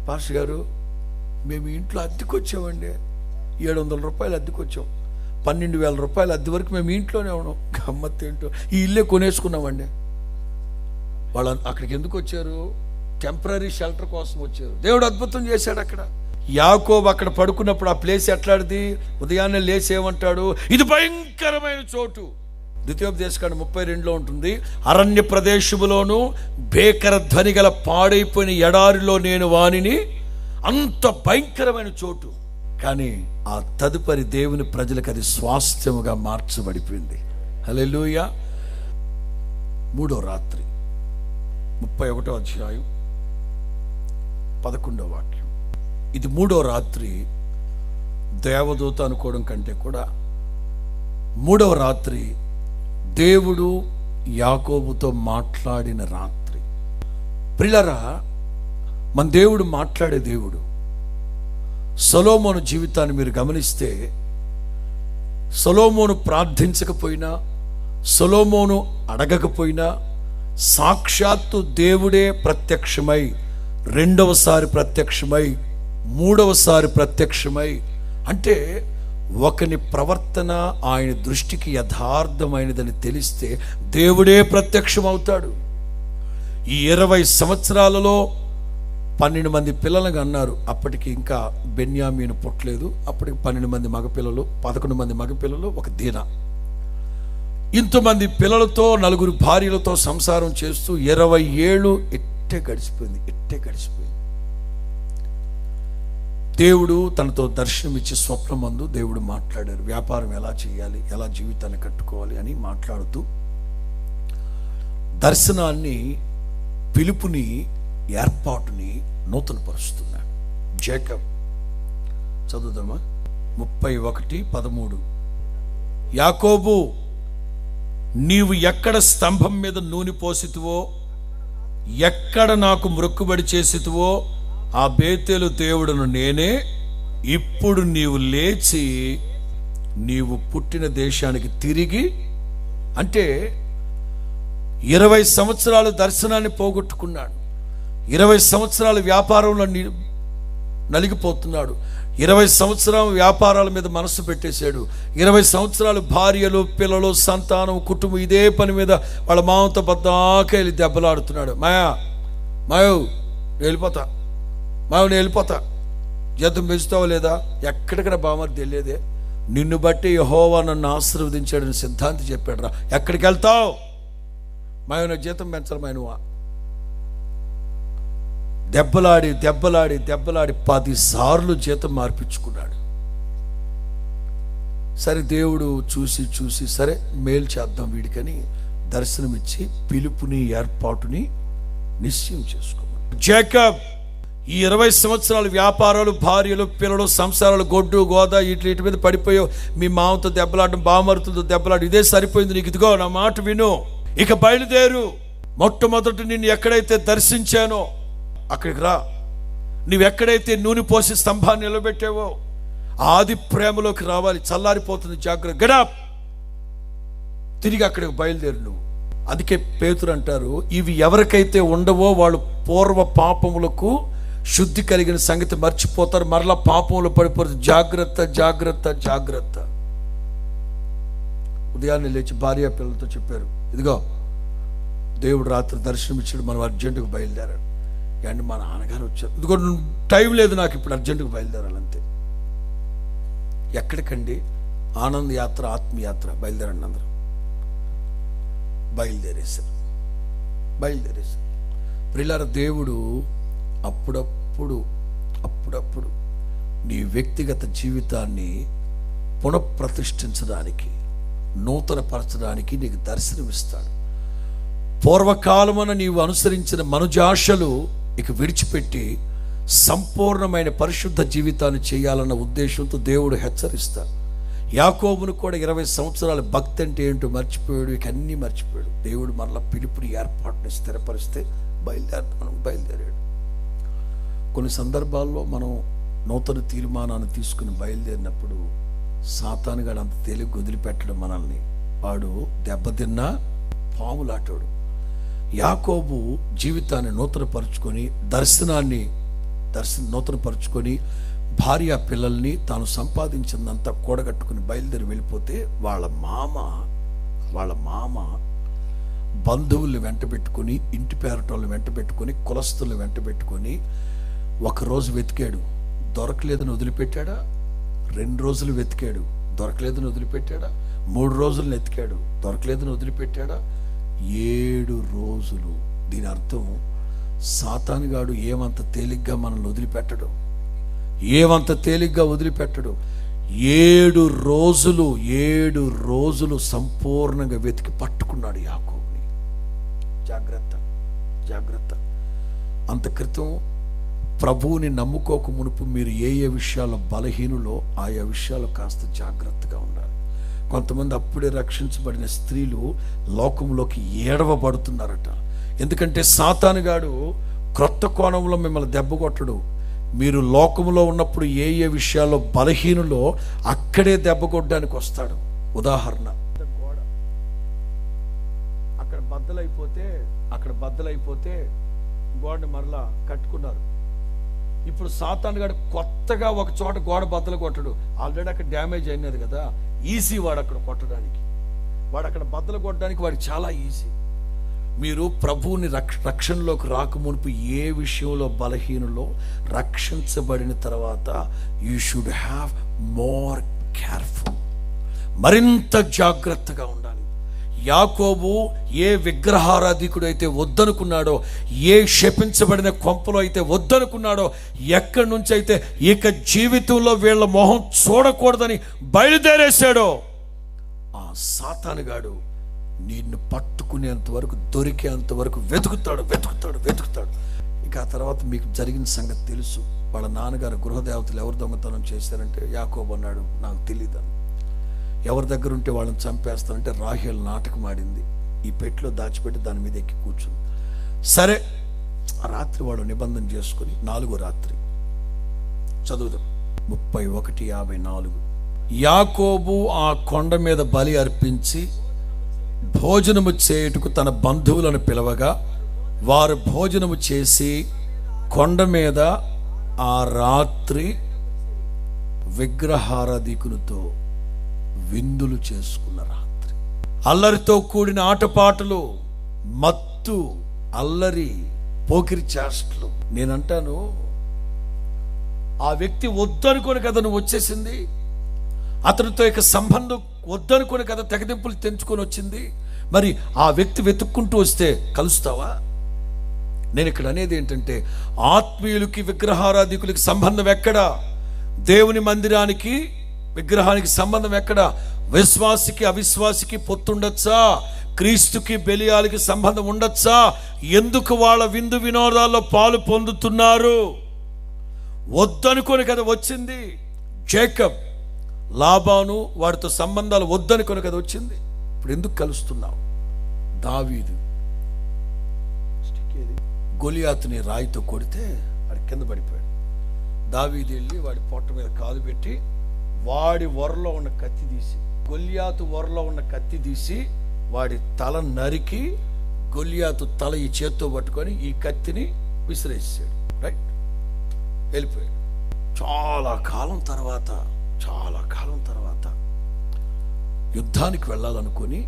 పాస్టర్ గారు మేము ఇంట్లో అద్దెకొచ్చామండి, 700 రూపాయలు అద్దెకొచ్చాం, 12,000 రూపాయలు అద్దె వరకు మేము ఇంట్లోనే ఉన్నాం. గమ్మత్తు ఏంటో, ఈ ఇల్లే కొనేసుకున్నామండి. వాళ్ళు అక్కడికి ఎందుకు వచ్చారు? టెంపరీ షెల్టర్ కోసం వచ్చారు. దేవుడు అద్భుతం చేశాడు అక్కడ. యాకోబు అక్కడ పడుకున్నప్పుడు ఆ ప్లేస్ ఎట్లాంటిది? ఉదయాన్నే లేచి ఏమంటాడు? ఇది భయంకరమైన చోటు. ద్వితీయోపదేశకాండ 32లో ఉంటుంది, అరణ్య ప్రదేశములోను భేకర ధ్వని గల పాడైపోయిన ఎడారిలో నేను వానిని. అంత భయంకరమైన చోటు. కానీ ఆ తదుపరి దేవుని ప్రజలకు అది స్వాస్థ్యముగా మార్చబడిపోయింది. హల్లెలూయా. 3వ రాత్రి 31వ అధ్యాయం 11వ వాక్యం. ఇది 3వ రాత్రి. దేవదూత అనుకోవడం కంటే కూడా 3వ రాత్రి దేవుడు యాకోబుతో మాట్లాడిన రాత్రి. ప్రియులారా, మన దేవుడు మాట్లాడే దేవుడు. సొలొమోను జీవితాన్ని మీరు గమనిస్తే, సొలొమోను ప్రార్థించకపోయినా, సొలొమోను అడగకపోయినా, సాక్షాత్తు దేవుడే ప్రత్యక్షమై, 2వసారి ప్రత్యక్షమై, 3వసారి ప్రత్యక్షమై, అంటే ఒకని ప్రవర్తన ఆయన దృష్టికి యథార్థమైనదని తెలిస్తే దేవుడే ప్రత్యక్షమవుతాడు. ఈ 20 సంవత్సరాలలో 12 మంది పిల్లలుగా అన్నారు. అప్పటికి ఇంకా బెన్యామీను పుట్టలేదు. అప్పటికి 12 మంది మగపిల్లలు, 11 మంది మగపిల్లలు, ఒక దీన. ఇంతమంది పిల్లలతో 4 భార్యలతో సంసారం చేస్తూ 20 ఏళ్ళు ఇట్టే గడిచిపోయింది. దేవుడు తనతో దర్శనమిచ్చి స్వప్నమందు దేవుడు మాట్లాడారు. వ్యాపారం ఎలా చేయాలి, ఎలా జీవితాన్ని కట్టుకోవాలి అని మాట్లాడుతూ దర్శనాన్ని, పిలుపుని, ఏర్పాటుని నూతనపరుస్తున్నాడు. జేకబ్ చదువుదామా? 31:13. యాకోబు, నీవు ఎక్కడ స్తంభం మీద నూనె పోసితువో, ఎక్కడ నాకు మ్రొక్కుబడి చేసితువో ఆ బేతేలు దేవుడును నేనే. ఇప్పుడు నీవు లేచి నీవు పుట్టిన దేశానికి తిరిగి. అంటే 20 సంవత్సరాలు దర్శనాన్ని పోగొట్టుకున్నాడు. 20 సంవత్సరాలు వ్యాపారంలో నలిగిపోతున్నాడు. 20 సంవత్సరాలు వ్యాపారాల మీద మనసు పెట్టేశాడు. 20 సంవత్సరాలు భార్యలు, పిల్లలు, సంతానం, కుటుంబం ఇదే పని మీద వాళ్ళ మామతో బద్దాక వెళ్ళి దెబ్బలాడుతున్నాడు. మాయవ్ నేను వెళ్ళిపోతా, జీతం పెంచుతావో లేదా? ఎక్కడికైనా బామర్ తెలియదే, నిన్ను బట్టి యెహోవా నన్ను ఆశీర్వదించాడని సిద్ధాంతి చెప్పాడు రా. ఎక్కడికి వెళ్తావు? నా జీతం పెంచాలి. నువ్వు దెబ్బలాడి 10 సార్లు జీతం మార్పించుకున్నాడు. సరే, దేవుడు చూసి సరే మేలు చేద్దాం వీడికని దర్శనమిచ్చి పిలుపుని, ఏర్పాటుని నిశ్చయం చేసుకోమన్నాడు. జేకబ్, ఈ 20 సంవత్సరాలు వ్యాపారాలు, భార్యలు, పిల్లలు, సంసారాలు, గొడ్డు గోద వీటి మీద పడిపోయావు. మీ మామతో దెబ్బలాడడం, బామరుతులతో దెబ్బలాడు, ఇదే సరిపోయింది నీకు. ఇదిగో నా మాట విను, ఇక బయలుదేరు. మొట్టమొదటి నిన్ను ఎక్కడైతే దర్శించానో అక్కడికి రా. నువ్వెక్కడైతే నూనె పోసి స్తంభాన్ని నిలబెట్టావో ఆది ప్రేమలోకి రావాలి. చల్లారిపోతుంది, జాగ్రత్త. గడప్, తిరిగి అక్కడికి బయలుదేరు నువ్వు. అందుకే పేతురు అంటారు, ఇవి ఎవరికైతే ఉండవో వాళ్ళు పూర్వ పాపములకు శుద్ధి కలిగిన సంగతి మర్చిపోతారు, మరలా పాపంలో పడిపోతారు. జాగ్రత్త. ఉదయాన్నే లేచి భార్య పిల్లలతో చెప్పారు, ఇదిగో దేవుడు రాత్రి దర్శనం ఇచ్చాడు, మనం అర్జెంటుగా బయలుదేరాడు. అండ్ మా నాన్నగారు వచ్చారు, ఇదిగో టైం లేదు నాకు, ఇప్పుడు అర్జెంటుగా బయలుదేరాలంతే. ఎక్కడికండి? ఆనంద యాత్ర, ఆత్మయాత్ర. బయలుదేరండి అందరూ. బయలుదేరేశారు. ప్రియులారా, దేవుడు అప్పుడప్పుడు నీ వ్యక్తిగత జీవితాన్ని పునఃప్రతిష్ఠించడానికి, నూతనపరచడానికి నీకు దర్శనమిస్తాడు. పూర్వకాలమున నీవు అనుసరించిన మనుజాశలు ఇక విడిచిపెట్టి సంపూర్ణమైన పరిశుద్ధ జీవితాన్ని చేయాలన్న ఉద్దేశంతో దేవుడు హెచ్చరిస్తాడు. యాకోబును కూడా 20 సంవత్సరాల భక్తి అంటే ఏంటో మర్చిపోయాడు. ఇక అన్నీ మర్చిపోయాడు. దేవుడు మరలా పిలుపుని, ఏర్పాటుని స్థిరపరిస్తే బయలుదేరాడు. కొన్ని సందర్భాల్లో మనం నూతన తీర్మానాన్ని తీసుకుని బయలుదేరినప్పుడు సాతానుగాడు అంత తేలిక వదిలిపెట్టడం మనల్ని. వాడు దెబ్బతిన్నా పాములాటాడు. యాకోబు జీవితాన్ని నూతనపరుచుకొని, దర్శనాన్ని నూతనపరుచుకొని, భార్య పిల్లల్ని తాను సంపాదించిందంతా కూడగట్టుకుని బయలుదేరి వెళ్ళిపోతే వాళ్ళ మామ బంధువుల్ని వెంట పెట్టుకొని, ఇంటి పేరటోళ్ళని వెంట పెట్టుకొని, కులస్తుల్ని వెంట పెట్టుకొని ఒకరోజు వెతికాడు, దొరకలేదని వదిలిపెట్టాడా? 2 రోజులు వెతికాడు, దొరకలేదని వదిలిపెట్టాడా? 3 రోజులు వెతికాడు, దొరకలేదని వదిలిపెట్టాడా? 7 రోజులు. దీని అర్థం సాతానుగాడు ఏమంత తేలిగ్గా మనల్ని వదిలిపెట్టడు. ఏడు రోజులు సంపూర్ణంగా వెతికి పట్టుకున్నాడు యాకోబుని. జాగ్రత్త జాగ్రత్త. అంత క్రితం ప్రభువుని నమ్ముకోక మునుపు మీరు ఏ విషయాల్లో బలహీనులో ఆయా విషయాలు కాస్త జాగ్రత్తగా ఉండాలి. కొంతమంది అప్పుడే రక్షించబడిన స్త్రీలు లోకంలోకి ఏడవబడుతున్నారట. ఎందుకంటే సాతానుగాడు క్రొత్త కోణంలో మిమ్మల్ని దెబ్బ కొట్టడు. మీరు లోకంలో ఉన్నప్పుడు ఏ విషయాల్లో బలహీనులో అక్కడే దెబ్బ కొట్టడానికి వస్తాడు. ఉదాహరణ, గోడ అక్కడ బద్దలైపోతే గోడని మరలా కట్టుకున్నారు. ఇప్పుడు సాతానుగాడు కొత్తగా ఒక చోట గోడ బద్దలు కొట్టడు. ఆల్రెడీ అక్కడ డ్యామేజ్ అయినది కదా, ఈజీ వాడు అక్కడ కొట్టడానికి. వాడు అక్కడ బద్దలు కొట్టడానికి వాడికి చాలా ఈజీ. మీరు ప్రభువుని రక్షణలోకి రాకమునుపు ఏ విషయంలో బలహీనులో రక్షించబడిన తర్వాత you should have more careful, మరింత జాగ్రత్తగా ఉండాలి. యాకోబు ఏ విగ్రహారాధికుడు అయితే వద్దనుకున్నాడో, ఏ శపించబడిన కొంపలో అయితే వద్దనుకున్నాడో, ఎక్కడి నుంచి అయితే ఇక జీవితంలో వీళ్ళ మొహం చూడకూడదని బయలుదేరేశాడో, ఆ సాతానుగాడు నిన్ను పట్టుకునేంత వరకు, దొరికేంత వరకు వెతుకుతాడు. ఇక ఆ తర్వాత మీకు జరిగిన సంగతి తెలుసు. వాళ్ళ నాన్నగారు గృహదేవతలు ఎవరు దొంగతనం చేశారంటే యాకోబు అన్నాడు, నాకు తెలియదు. ఎవరి దగ్గర ఉంటే వాళ్ళని చంపేస్తానంటే రాహేల్ నాటకం ఆడింది. ఈ పెట్టిలో దాచిపెట్టి దాని మీద ఎక్కి కూర్చుంది. సరే, ఆ రాత్రి వాడు నిబంధన చేసుకుని 4వ రాత్రి చదువుదాం. 31:54. యాకోబు ఆ కొండ మీద బలి అర్పించి భోజనము చేయుటకు తన బంధువులను పిలవగా వారు భోజనము చేసి కొండ మీద ఆ రాత్రి విగ్రహారాధికునితో విందులు చేసుకున్న రాత్రి. అల్లరితో కూడిన ఆటపాటలు, మత్తు, అల్లరి, పోకిరి చేష్టలు. నేనంటాను, ఆ వ్యక్తి వద్దనుకొని కదా నువ్వు వచ్చేసింది. అతనితో ఇక సంబంధం వద్దనుకొని కదా తెగదింపులు తెంచుకొని వచ్చింది. మరి ఆ వ్యక్తి వెతుక్కుంటూ వస్తే కలుస్తావా? నేను ఇక్కడ అనేది ఏంటంటే, ఆత్మీయులకి విగ్రహారాధికులకి సంబంధం ఎక్కడా? దేవుని మందిరానికి విగ్రహానికి సంబంధం ఎక్కడ? విశ్వాసికి అవిశ్వాసికి పొత్తుండొచ్చా? క్రీస్తుకి బెలియాలకి సంబంధం ఉండొచ్చా? ఎందుకు వాళ్ళ విందు వినోదాల్లో పాలు పొందుతున్నారు? వద్దనుకొని కదా వచ్చింది. జేకబ్, లాబాను వాడితో సంబంధాలు వద్దనుకొని కదా వచ్చింది. ఇప్పుడు ఎందుకు కలుస్తున్నావు? దావీదు గొలియాతుని రాయితో కొడితే వాడి కింద పడిపోయాడు. దావీదు వెళ్ళి వాడి పొట్ట మీద కాలు పెట్టి వాడి వరలో ఉన్న కత్తి తీసి, గొలియాతు వరలో ఉన్న కత్తి తీసి వాడి తల నరికి, గొలియాతు తల ఈ చేత్తో పట్టుకొని ఈ కత్తిని విసిరేసాడు. రైట్, వెళ్ళిపోయాడు. చాలా కాలం తర్వాత యుద్ధానికి వెళ్ళాలనుకొని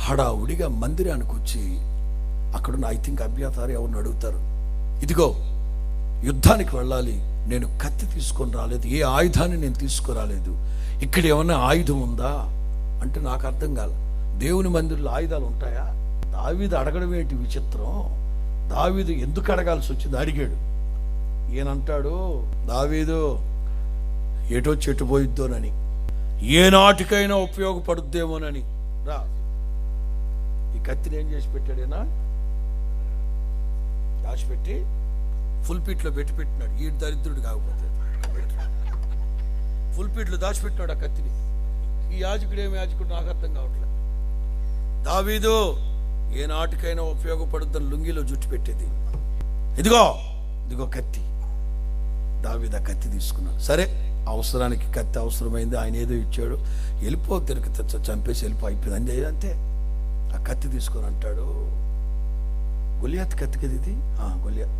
హడావుడిగా మందిరానికి వచ్చి అక్కడున్న ఐ థింక్ అభ్యాతారు ఎవరిని అడుగుతారు, ఇదిగో యుద్ధానికి వెళ్ళాలి, నేను కత్తి తీసుకొని రాలేదు, ఏ ఆయుధాన్ని నేను తీసుకురాలేదు, ఇక్కడ ఏమన్నా ఆయుధం ఉందా అంటే నాకు అర్థం కాదు. దేవుని మందిరంలో ఆయుధాలు ఉంటాయా? దావీదు అడగడం ఏంటి విచిత్రం? దావీదు ఎందుకు అడగాల్సి వచ్చింది? అడిగాడు. ఈయనంటాడు, దావీదు ఎటో చెట్టు పోయిద్దోనని, ఏనాటికైనా ఉపయోగపడుద్దేమోనని. రా, ఈ కత్తిని ఏం చేసి పెట్టాడేనా? దాచిపెట్టి ఫుల్పీట్లో పెట్టినాడు. ఈ దరిద్రుడు కాకపోతే ఫుల్పీట్లో దాచిపెట్టినాడు ఆ కత్తిని. ఈ యాజకుడు ఏమి యాజకుడు నాకు అర్థం కావట్లేదు. దావీదు ఏనాటికైనా ఉపయోగపడుద్దని లుంగిలో జుట్టు పెట్టేది. ఇదిగో కత్తి. దావీదు ఆ కత్తి తీసుకున్నాడు. సరే, అవసరానికి కత్తి అవసరమైంది, ఆయన ఏదో ఇచ్చాడు, వెళ్ళిపో, తిరిగి చంపేసి వెళ్ళిపో, అయిపోయింది అంతే. ఆ కత్తి తీసుకొని అంటాడు, గొలియాత్ కత్తి కదా ఇది, గొలియాత్,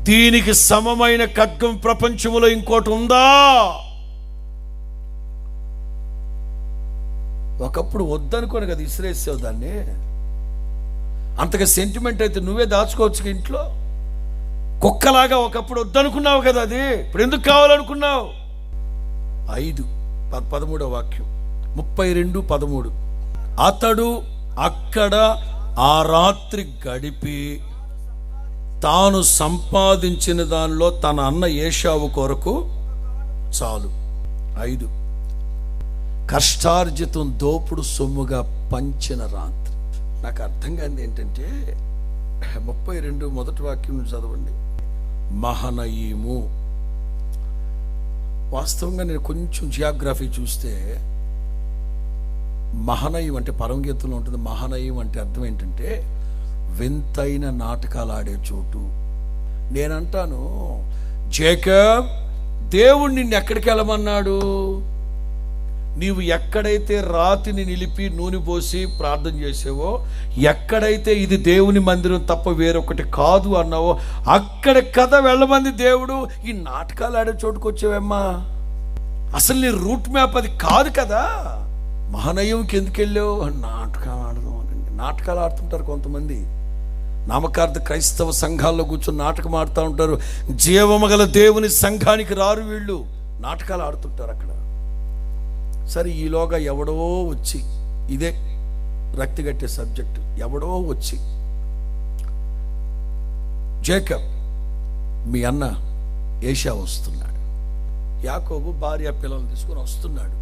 దీనికి సమమైన ఖడ్గం ప్రపంచంలో ఇంకోటి ఉందా? ఒకప్పుడు వద్దనుకోని కదా ఇసిరేసావు దాన్ని. అంతగా సెంటిమెంట్ అయితే నువ్వే దాచుకోవచ్చు ఇంట్లో. కుక్కలాగా ఒకప్పుడు వద్దనుకున్నావు కదా, అది ఇప్పుడు ఎందుకు కావాలనుకున్నావు? 13వ వాక్యం 32:13. అతడు అక్కడ ఆ రాత్రి గడిపి తాను సంపాదించిన దానిలో తన అన్న ఏశావు కొరకు చాలు. 5 కష్టార్జితం దోపుడు సొమ్ముగా పంచిన రాత్రి. నాకు అర్థం కానిది ఏంటంటే 32 మొదటి వాక్యం చదవండి. మహనయీము. వాస్తవంగా నేను కొంచెం జియోగ్రఫీ చూస్తే మహనయం అంటే పరమగీతంలో ఉంటుంది. మహనయం అంటే అర్థం ఏంటంటే వింతైన నాటకాలు ఆడే చోటు. నేనంటాను, జేకబ్, దేవుడు నిన్ను ఎక్కడికి వెళ్ళమన్నాడు? నీవు ఎక్కడైతే రాతిని నిలిపి నూనె పోసి ప్రార్థన చేసావో, ఎక్కడైతే ఇది దేవుని మందిరం తప్ప వేరొకటి కాదు అన్నావో, అక్కడ కదా వెళ్ళమంది దేవుడు. ఈ నాటకాలు ఆడే చోటుకు వచ్చావమ్మా. అసలు నీ రూట్ మ్యాప్ అది కాదు కదా. మహనయంకి ఎందుకు వెళ్ళావు? నాటకాలు ఆడదాం అనండి. నాటకాలు ఆడుతుంటారు కొంతమంది. నామకార్థ క్రైస్తవ సంఘాల్లో కూర్చొని నాటకం ఆడుతూ ఉంటారు. జీవమగల దేవుని సంఘానికి రారు వీళ్ళు, నాటకాలు ఆడుతుంటారు అక్కడ. సరే, ఈలోగా ఎవడో వచ్చి, ఇదే రక్తి కట్టే సబ్జెక్టు, ఎవడో వచ్చి, జేకబ్, మీ అన్న ఏషావు వస్తున్నాడు. యాకోబు భార్య పిల్లలు తీసుకొని వస్తున్నాడు.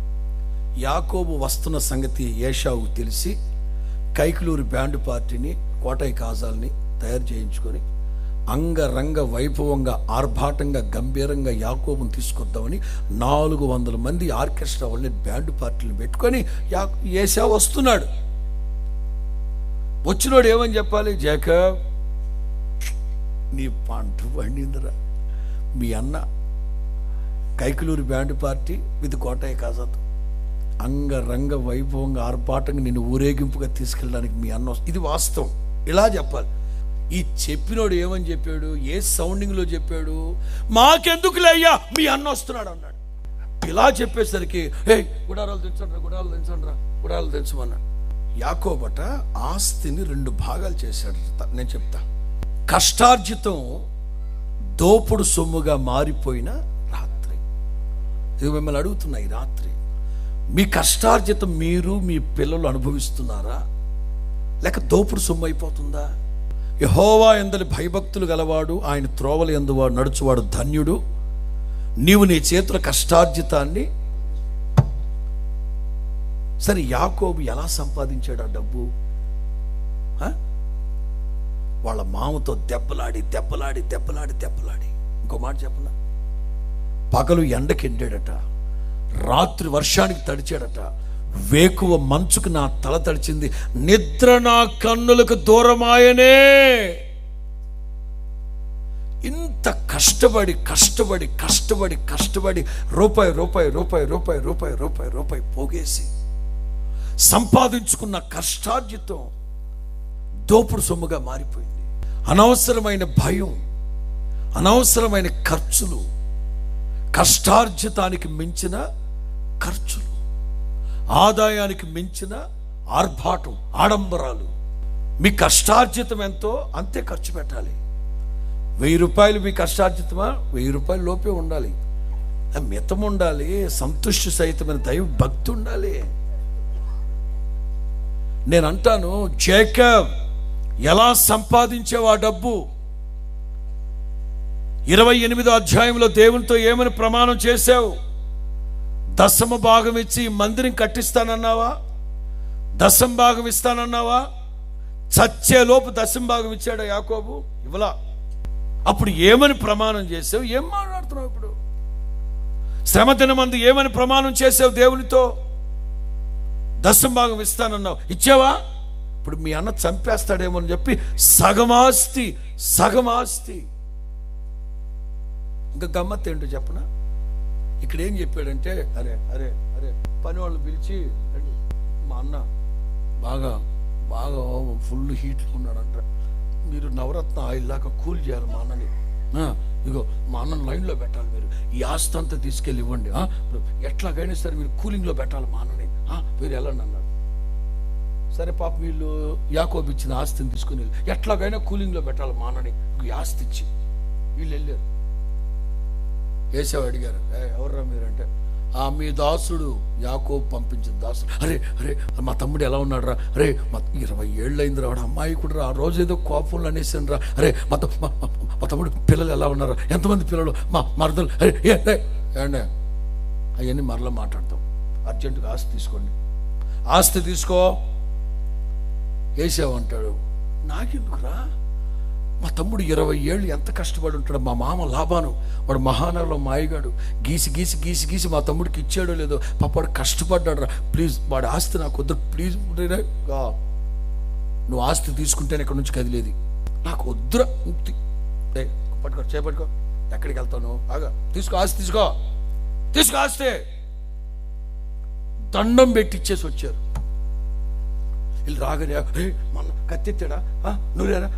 యాకోబు వస్తున్న సంగతి ఏషావుకు తెలిసి కైకలూరు బ్యాండ్ పార్టీని, కోటై కాజాల్ని తయారు చేయించుకొని అంగరంగ వైభవంగా, ఆర్భాటంగా, గంభీరంగా యాకోబుని తీసుకొద్దామని 400 మంది ఆర్కెస్ట్రా వాళ్ళని, బ్యాండ్ పార్టీలు పెట్టుకొని ఏషావు వస్తున్నాడు. వచ్చినోడు ఏమని చెప్పాలి? జేకబ్, నీ పంట పండిందిరా. మీ అన్న కైకలూరు బ్యాండ్ పార్టీ విత్ కోటై కాజాతో అంగరంగ వైభవంగా, ఆర్భాటంగా నిన్ను ఊరేగింపుగా తీసుకెళ్ళడానికి మీ అన్న. ఇది వాస్తవం. ఇలా చెప్పాలి. ఈ చెప్పినోడు ఏమని చెప్పాడు? ఏ సౌండింగ్లో చెప్పాడు? మాకెందుకులే అయ్యా, మీ అన్న వస్తున్నాడు అన్నాడు. ఇలా చెప్పేసరికి, గుడారాలు తెచ్చండి, గుడారాలు తెచ్చండి, గుడారాలు తెచ్చమన్నాడు. యాకోబట ఆస్తిని 2 భాగాలు చేశాడు. నేను చెప్తా. కష్టార్జితం దోపుడు సొమ్ముగా మారిపోయిన రాత్రి. ఇది మిమ్మల్ని అడుగుతున్నా, ఈ రాత్రి మీ కష్టార్జితం మీరు మీ పిల్లలు అనుభవిస్తున్నారా, లేక దోపుడు సొమ్ము అయిపోతుందా? యెహోవా యందలి భయభక్తులు గలవాడు, ఆయన త్రోవల యందు నడుచువాడు ధన్యుడు. నీవు నీ చేతుల కష్టార్జితాన్ని. సరే, యాకోబు ఎలా సంపాదించాడు ఆ డబ్బు? వాళ్ళ మామతో దెబ్బలాడి దెబ్బలాడి దెబ్బలాడి దెబ్బలాడి. ఇంకో మాట చెప్పనా, పగలు ఎండకి ఎండాడట, రాత్రి వర్షానికి తడిచాడట, వేకువ మంచుకు నా తల తడిచింది, నిద్ర నా కన్నులకు దూరమాయనే. ఇంత కష్టపడి కష్టపడి కష్టపడి కష్టపడి రూపాయి రూపాయి రూపాయి రూపాయి రూపాయి రూపాయి రూపాయి పోగేసి సంపాదించుకున్న కష్టార్జితం దోపుడు సొమ్ముగా మారిపోయింది. అనవసరమైన భయం, అనవసరమైన ఖర్చులు, కష్టార్జితానికి మించిన ఖర్చులు, ఆదాయానికి మించిన ఆర్భాటం, ఆడంబరాలు. మీ కష్టార్జితం ఎంతో అంతే ఖర్చు పెట్టాలి. 1000 రూపాయలు మీ కష్టార్జితమా? 1000 రూపాయల లోపే ఉండాలి. మితం ఉండాలి, సంతుష్టి సహితమైన దైవ భక్తి ఉండాలి. నేను అంటాను, జేకబ్ ఎలా సంపాదించావు ఆ డబ్బు? 28వ అధ్యాయంలో దేవునితో ఏమని ప్రమాణం చేశావు? 10వ భాగం ఇచ్చి మందిరం కట్టిస్తానన్నావా? 10వ భాగం ఇస్తానన్నావా? చచ్చేలోపు 10వ భాగం ఇచ్చాడా యాకోబు? ఇవ్వలా. అప్పుడు ఏమని ప్రమాణం చేసావు? ఏం మాట్లాడుతున్నావు ఇప్పుడు? శ్రమ దినమందు ఏమని ప్రమాణం చేసావు దేవునితో? 10వ భాగం ఇస్తానన్నావు, ఇచ్చావా? ఇప్పుడు మీ అన్న చంపేస్తాడేమో అని చెప్పి సగమాస్తి సగమాస్తి. ఇంకా గమ్మత్ ఏంటో చెప్పనా? ఇక్కడ ఏం చెప్పాడంటే, అరే అరే అరే పని వాళ్ళు పిలిచి, మా అన్న బాగా బాగా ఫుల్ హీట్లో ఉన్నాడంట, మీరు నవరత్న ఆయిల్ లాగా కూల్ చేయాలి మా అన్నని. ఇగో మా అన్నను లైన్లో పెట్టాలి, మీరు ఈ ఆస్తి అంతా తీసుకెళ్ళి ఇవ్వండి, ఎట్లాగైనా సరే మీరు కూలింగ్లో పెట్టాలి మా అన్నని, మీరు వెళ్ళండి అన్నాడు. సరే పాప వీళ్ళు యాకోబు ఇచ్చిన ఆస్తిని తీసుకుని ఎట్లాగైనా కూలింగ్లో పెట్టాలి మా అన్నని, ఈ ఆస్తి ఇచ్చి వీళ్ళు వెళ్ళారు. ఏసావు అడిగారు, ఎవర్రా మీరంటే, మీ దాసుడు యాకోబు పంపించిన దాసుడు. అరే అరే మా తమ్ముడు ఎలా ఉన్నాడు రా? అరే మా 20 ఏళ్ళు అయింది రాడు, అమ్మాయి కూడా రా, ఆ రోజు ఏదో కోపంలో అనేసాను రా. అరే మా తమ్ముడు పిల్లలు ఎలా ఉన్నారా? ఎంతమంది పిల్లలు? మా మరదలు. అరే ఏండే అవన్నీ మరలా మాట్లాడతాం. అర్జెంటుగా ఆస్తి తీసుకోండి, ఆస్తి తీసుకో. వేసావంటాడు. నాకెందుకురా, మా తమ్ముడు 20 ఏళ్ళు ఎంత కష్టపడి ఉంటాడు. మా మామ లాభాను, వాడు మహానగరంలో మాయగాడు, గీసి గీసి గీసి గీసి మా తమ్ముడికి ఇచ్చాడో లేదో, పాపాడు కష్టపడ్డాడు రా, ప్లీజ్ వాడి ఆస్తి నాకు వద్దు ప్లీజ్. నువ్వు ఆస్తి తీసుకుంటేనే ఇక్కడ నుంచి కదిలేది, నాకు వద్దురా. పట్టుకో, చేపట్టుకో. ఎక్కడికి వెళ్తాను? బాగా తీసుకో, ఆస్తి తీసుకో, తీసుకో ఆస్తి. దండం పెట్టిచ్చేసి వచ్చారు. వీళ్ళు రాగానే మన కత్తెత్తాడా, నువ్వేనా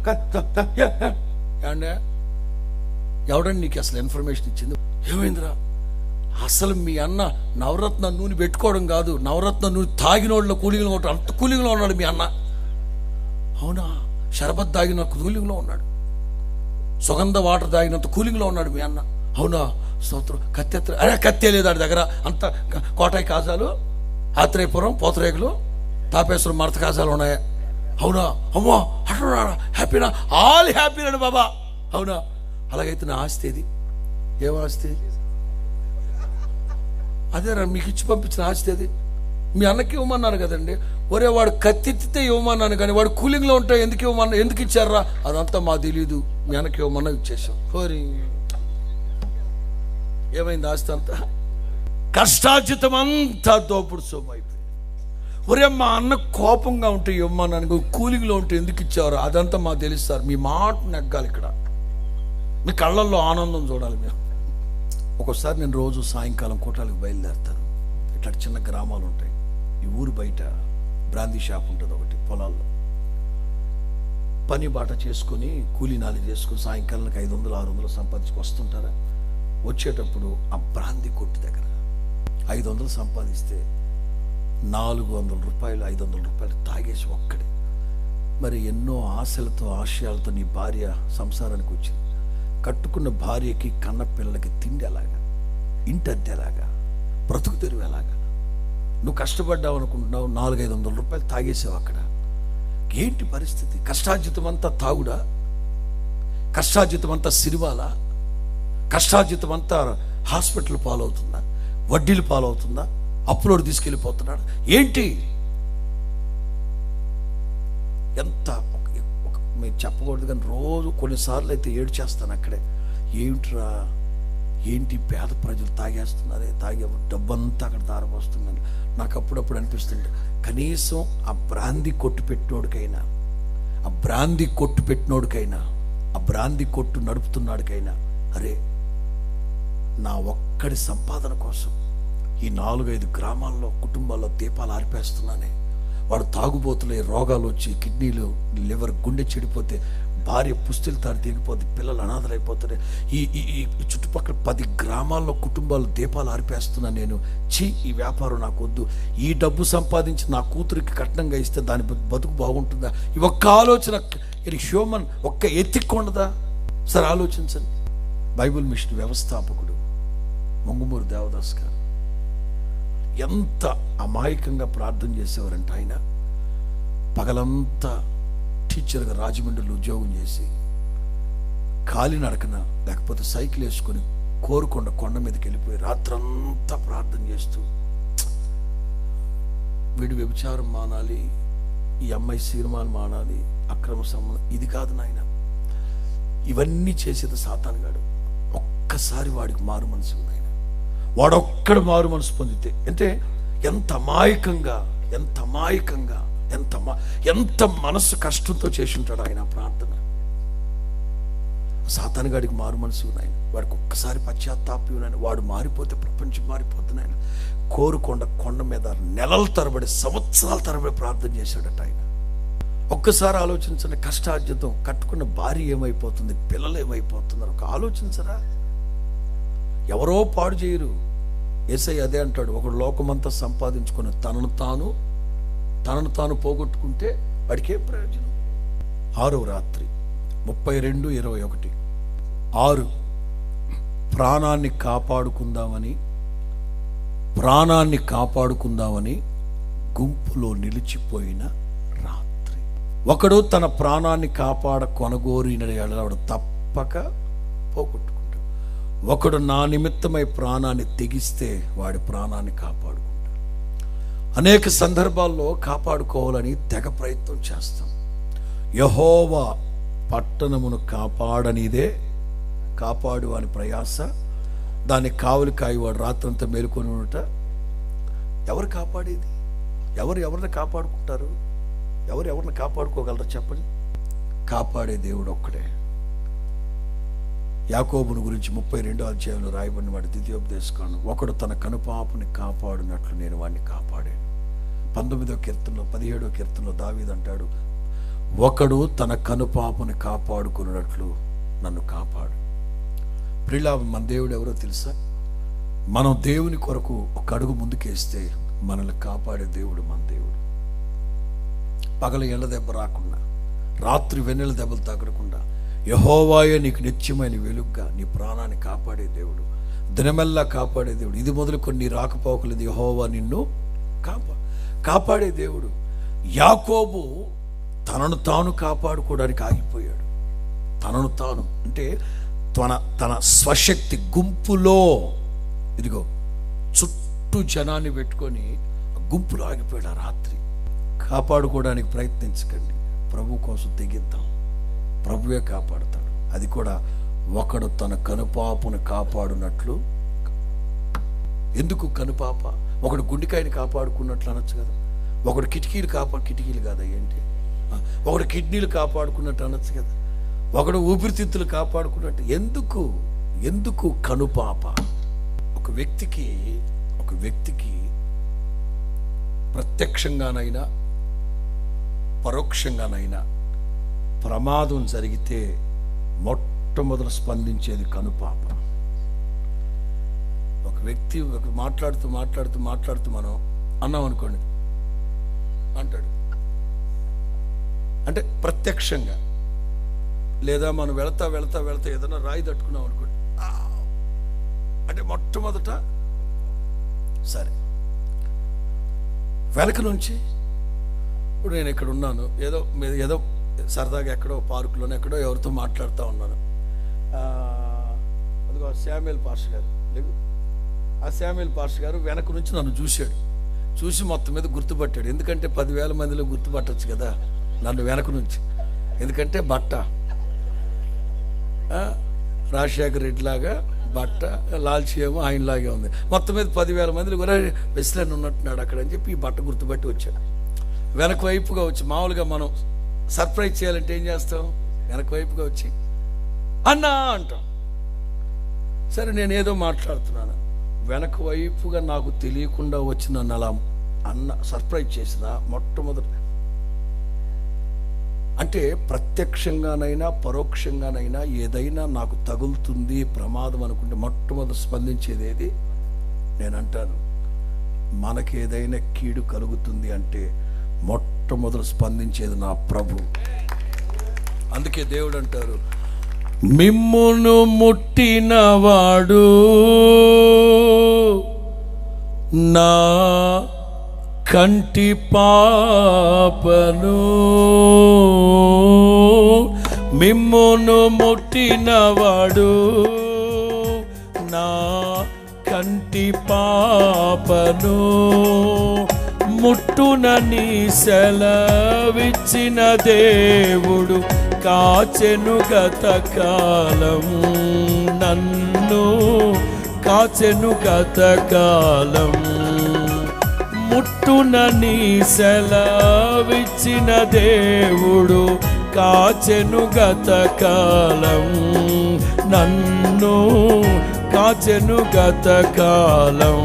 ఎవడండి నీకు అసలు ఇన్ఫర్మేషన్ ఇచ్చింది? ఏమైందిరా? అసలు మీ అన్న నవరత్న నూనె పెట్టుకోవడం కాదు, నవరత్న నూనె తాగినోళ్ళ కూలింగ్లో ఉంటాడు, అంత కూలింగ్లో ఉన్నాడు మీ అన్న. అవునా? షరబత్ తాగిన కూలింగ్లో ఉన్నాడు, సుగంధ వాటర్ తాగినంత కూలింగ్లో ఉన్నాడు మీ అన్న. అవునా? స్తోత్రం. కత్తెత్త, అరే కత్తే లేదు ఆడి దగ్గర, అంత కోటాయి కాజాలు, ఆత్రేయపురం పోతరేగులు, తాపేశ్వరం మరత కాజాలు ఉన్నాయా? అవునా? అమ్మో అట్లా హ్యాపీనా? ఆల్ హ్యాపీనాడు బాబా. అవునా? అలాగైతే నా ఆస్తి ఏది? ఏం ఆస్తి? అదే మీకు ఇచ్చి పంపించిన ఆస్తి అది. మీ అన్నకి ఇవ్వమన్నాను కదండి. ఒరే వాడు కత్తెత్తితే ఇవ్వమన్నాను కానీ వాడు కూలింగ్లో ఉంటే ఎందుకు ఇవ్వమన్నా, ఎందుకు ఇచ్చారా? అదంతా మాకు తెలీదు, మీ అన్నకి ఇవ్వమన్నా ఇచ్చేసాం. ఓరి ఏమైంది? ఆస్తి అంతా కష్టార్జితం అంతా దోపుడు సొమ్ము అయిపోయింది. ఒరే మా అన్న కోపంగా ఉంటే ఇవ్వమన్నాను, కూలింగ్లో ఉంటే ఎందుకు ఇచ్చారు? అదంతా మాకు తెలుస్తారు. మీ మాట నెగ్గాలి, ఇక్కడ మీ కళ్ళల్లో ఆనందం చూడాలి మేము. ఒక్కోసారి నేను రోజు సాయంకాలం కోటాలకు బయలుదేరుతాను. ఇట్లా చిన్న గ్రామాలు ఉంటాయి, ఈ ఊరు బయట బ్రాందీ షాప్ ఉంటుంది ఒకటి పొలాల్లో. పని బాట చేసుకొని కూలీనాలు చేసుకొని సాయంకాలానికి 500-600 సంపాదించుకు వస్తుంటారా. వచ్చేటప్పుడు ఆ బ్రాందీ కొట్టు దగ్గర 500 సంపాదిస్తే 400 రూపాయలు 500 రూపాయలు తాగేసి ఒక్కడే. మరి ఎన్నో ఆశలతో ఆశయాలతో నీ భార్య సంసారానికి వచ్చింది. కట్టుకున్న భార్యకి కన్న పిల్లలకి తిండి ఎలాగా, ఇంటి అద్దె ఎలాగా, బ్రతుకు తెరువు ఎలాగా? నువ్వు కష్టపడ్డావు అనుకుంటున్నావు, 400-500 రూపాయలు తాగేసావు అక్కడ. ఏంటి పరిస్థితి? కష్టార్జితం అంతా తాగుడా? కష్టార్జితం అంతా సినిమాలా? కష్టార్జితం అంతా హాస్పిటల్ పాలవుతుందా? వడ్డీలు పాలవుతుందా? అప్పులోడు తీసుకెళ్ళిపోతున్నాడు ఏంటి? ఎంత మీరు చెప్పకూడదు కానీ రోజు కొన్నిసార్లు అయితే ఏడు చేస్తాను అక్కడే. ఏమిట్రా, ఏంటి పేద ప్రజలు తాగేస్తున్నారే, తాగే డబ్బంతా అక్కడ దారపోస్తుందని నాకు అప్పుడప్పుడు అనిపిస్తుంది. కనీసం ఆ బ్రాందీ కొట్టు పెట్టినోడికైనా, ఆ బ్రాందీ కొట్టు పెట్టినోడికైనా, ఆ బ్రాందీ కొట్టు నడుపుతున్నాడికైనా, అరే నా ఒక్కడి సంపాదన కోసం ఈ 4-5 గ్రామాల్లో కుటుంబాల్లో దీపాలు ఆర్పేస్తున్నానే. వాడు తాగుబోతులే, రోగాలు వచ్చి కిడ్నీలు, లివర్, గుండె చెడిపోతే, భార్య పుస్తులు తాడు తెగిపోతే, పిల్లలు అనాథలైపోతున్నాయి. ఈ చుట్టుపక్కల 10 గ్రామాల్లో కుటుంబాలు దీపాలు ఆర్పేస్తున్నా నేను. ఈ వ్యాపారం నాకు వద్దు, ఈ డబ్బు సంపాదించి నా కూతురికి కట్నంగా ఇస్తే దాని బతుకు బాగుంటుందా? ఈ ఒక్క ఆలోచన హ్యూమన్ ఒక్క ఎత్తికొండదా? సరే ఆలోచించండి. బైబిల్ మిషన్ వ్యవస్థాపకుడు మంగుమూరు దేవదాస్ గారు ఎంత అమాయకంగా ప్రార్థన చేసేవారంటే, ఆయన పగలంతా టీచర్గా రాజమండ్రిలో ఉద్యోగం చేసి కాలినడకన లేకపోతే సైకిల్ వేసుకొని కోరుకొండ కొండ మీదకి వెళ్ళిపోయి రాత్రంతా ప్రార్థన చేస్తూ, వీడు వ్యభిచారం మానాలి, ఈ అమ్మాయి సినిమాలు మానాలి, అక్రమ సంబంధం, ఇది కాదు నాయన, ఇవన్నీ చేసేది సాతానుగాడు. ఒక్కసారి వాడికి మారు మనసు నాయన, వాడొక్కడ మారు మనసు పొందితే అంటే ఎంత అమాయకంగా, ఎంత అమాయకంగా, ఎంత మనసు కష్టంతో చేసి ఉంటాడు ఆయన ప్రార్థన. సాతానుగాడికి మారు మనసు నాయన, వాడికి ఒక్కసారి పశ్చాత్తాపం నాయన, వాడు మారిపోతే ప్రపంచం మారిపోతుంది ఆయన. కోరుకొండ కొండ మీద నెలల తరబడి, సంవత్సరాల తరబడి ప్రార్థన చేశాడట ఆయన. ఒక్కసారి ఆలోచించండి. కష్టార్జితం, కట్టుకున్న భార్య ఏమైపోతుంది, పిల్లలు ఏమైపోతున్నారు, ఒక ఆలోచించరా? ఎవరో పాడు చేయరు. యేసయ్య అదే అంటాడు, ఒకడు లోకమంతా సంపాదించుకొని తనను తాను పోగొట్టుకుంటే వాడికి ఏ ప్రయోజనం? 6వ రాత్రి 32:21. 6 ప్రాణాన్ని కాపాడుకుందామని గుంపులో నిలిచిపోయిన రాత్రి. ఒకడు తన ప్రాణాన్ని కొనగోరిన వాడు తప్పక పోగొట్టుకుంటాడు. ఒకడు నా నిమిత్తమై ప్రాణాన్ని తెగిస్తే వాడి ప్రాణాన్ని కాపాడుకుంటాడు. అనేక సందర్భాల్లో కాపాడుకోవాలని తెగ ప్రయత్నం చేస్తాం. యెహోవా పట్టణమును కాపాడనిదే కాపాడు అని ప్రయాస, దాన్ని కావలి కాయవాడు రాత్రంతా మేలుకొని ఉంట. ఎవరు కాపాడేది? ఎవరిని కాపాడుకుంటారు? ఎవరిని కాపాడుకోగలరు చెప్పండి? కాపాడే దేవుడు ఒక్కడే. యాకోబును గురించి 32వ అధ్యాయంలో రాయబడిన వాడి ద్వితీయోపదేశకాండం, ఒకడు తన కనుపాపుని కాపాడినట్లు నేను వాడిని కాపాడాను. 19వ కీర్తనలో 17వ కీర్తనలో దావీదు అంటాడు, ఒకడు తన కనుపాపుని కాపాడుకున్నట్లు నన్ను కాపాడు. ప్రియులా, మన దేవుడు ఎవరో తెలుసా? మనం దేవుని కొరకు ఒక అడుగు ముందుకేస్తే మనల్ని కాపాడే దేవుడు మన దేవుడు. పగల ఎండ దెబ్బ రాకుండా, రాత్రి వెన్నెల దెబ్బలు తగలకుండా యెహోవాయే నీకు నిత్యమైన వెలుగ్గా నీ ప్రాణాన్ని కాపాడే దేవుడు, దినమెల్లా కాపాడే దేవుడు. ఇది మొదలుకొని నీ రాకపోకలేదు యెహోవా నిన్ను కాపాడే దేవుడు. యాకోబు తనను తాను కాపాడుకోవడానికి ఆగిపోయాడు. తనను తాను అంటే తన స్వశక్తి గుంపులో, ఇదిగో చుట్టూ జనాన్ని పెట్టుకొని గుంపులో ఆగిపోయాడు. ఆ రాత్రి కాపాడుకోవడానికి ప్రయత్నించకండి, ప్రభు కోసం తెగిద్దాం, ప్రభువే కాపాడుతాడు. అది కూడా ఒకడు తన కనుపాపును కాపాడునట్లు. ఎందుకు కనుపాప? ఒకడు గుండెకాయని కాపాడుకున్నట్లు అనొచ్చు కదా. ఒకడు కిటికీలు కాదా ఏంటి? ఒకడు కిడ్నీలు కాపాడుకున్నట్టు అనొచ్చు కదా. ఒకడు ఊపిరితిత్తులు కాపాడుకున్నట్టు. ఎందుకు కనుపాప? ఒక వ్యక్తికి ప్రత్యక్షంగానైనా పరోక్షంగానైనా ప్రమాదం జరిగితే మొట్టమొదలు స్పందించేది కనుపాప. ఒక వ్యక్తి మాట్లాడుతూ మనం అన్నాం అనుకోండి, అంటాడు. అంటే ప్రత్యక్షంగా. లేదా మనం వెళతా ఏదైనా రాయి తట్టుకున్నాం అనుకోండి, అంటే మొట్టమొదట సరే. వెనక నుంచి ఇప్పుడు నేను ఇక్కడ ఉన్నాను, ఏదో సరదాగా ఎక్కడో పార్కులోనే ఎక్కడో ఎవరితో మాట్లాడుతూ ఉన్నాను. అదిగో శామ్యుయల్ పాస్టర్ గారు లేవు, ఆ శామ్యుయల్ పాస్టర్ గారు వెనక నుంచి నన్ను చూసి మొత్తం మీద గుర్తుపట్టాడు. ఎందుకంటే 10,000 మందిలో గుర్తుపట్టచ్చు కదా నన్ను వెనక నుంచి. ఎందుకంటే బట్ట రాజశేఖర్ రెడ్డి లాగా బట్ట, లాల్చీ ఏమో ఆయనలాగే ఉంది. మొత్తం మీద 10,000 మందిలో కూడా వెస్లెన్ ఉన్నట్టున్నాడు అక్కడ అని చెప్పి ఈ బట్ట గుర్తుపట్టి వచ్చాడు. వెనక వైపుగా వచ్చి, మామూలుగా మనం సర్ప్రైజ్ చేయాలంటే ఏం చేస్తాం? వెనక వైపుగా వచ్చి అన్నా అంటాం. సరే, నేను ఏదో మాట్లాడుతున్నాను, వెనక వైపుగా నాకు తెలియకుండా వచ్చి నన్ను అలా సర్ప్రైజ్ చేసిన మొట్టమొదటి. అంటే ప్రత్యక్షంగానైనా పరోక్షంగానైనా ఏదైనా నాకు తగులుతుంది ప్రమాదం అనుకుంటే మొట్టమొదటి స్పందించేది ఏది? నేను అంటాను, మనకేదైనా కీడు కలుగుతుంది అంటే మొట్టమొదటి స్పందించేది నా ప్రభు. అందుకే దేవుడు అంటారు, మిమ్మును ముట్టినవాడు నా కంటి పాపను, మిమ్మును ముట్టినవాడు నా కంటి పాపను, ముట్టునని సెలవిచ్చిన దేవుడు కాచెను గతకాలము, నన్ను కాచెను గతకాలము. ముట్టునని సెలవిచ్చిన దేవుడు కాచెను గతకాలము, నన్ను కాచెను గతకాలం.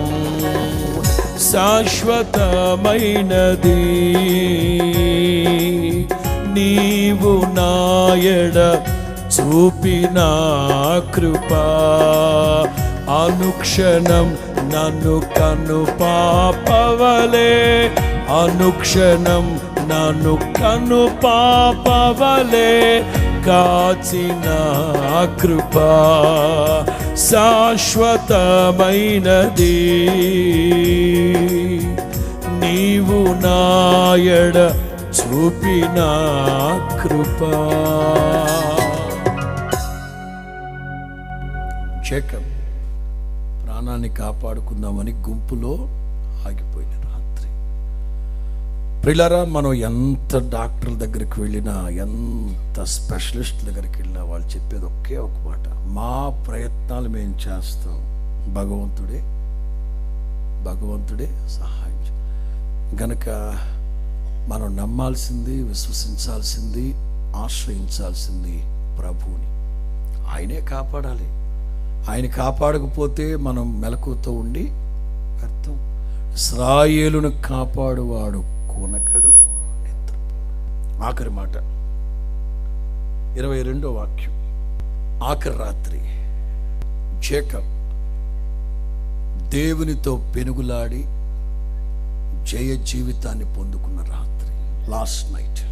శాశ్వతమైనది నీవు నాయడ చూపిన కృపా, అనుక్షణం నన్ను కను పాపవలే, అనుక్షణం నన్ను కను పాపవలే కాచిన కృపా, శాశ్వతమైనది నీవు నాయడ చూపిన కృపా. షేకం ప్రాణాన్ని కాపాడుకుందామని గుంపులో ఆగిపోయిన రాత్రి. ప్రియులారా, మనం ఎంత డాక్టర్ల దగ్గరికి వెళ్ళినా, ఎంత స్పెషలిస్ట్ దగ్గరికి వెళ్ళినా వాళ్ళు చెప్పేది ఒకే ఒక మాట: మా ప్రయత్నాలు మేము చేస్తాం, భగవంతుడే సహాయం. గనక మనం నమ్మాల్సింది, విశ్వసించాల్సింది, ఆశ్రయించాల్సింది ప్రభువుని. ఆయనే కాపాడాలి. ఆయన కాపాడకపోతే మనం మెలకువతో ఉండి అర్థం. ఇశ్రాయేలును కాపాడువాడు కొనకడు, నిద్రపోడు. ఆఖరి మాట 22వ వాక్యం. ఆఖరి రాత్రి జేకబ్ దేవునితో పెనుగులాడి జయ జీవితాన్ని పొందుకున్న రాత్రి, లాస్ట్ నైట్.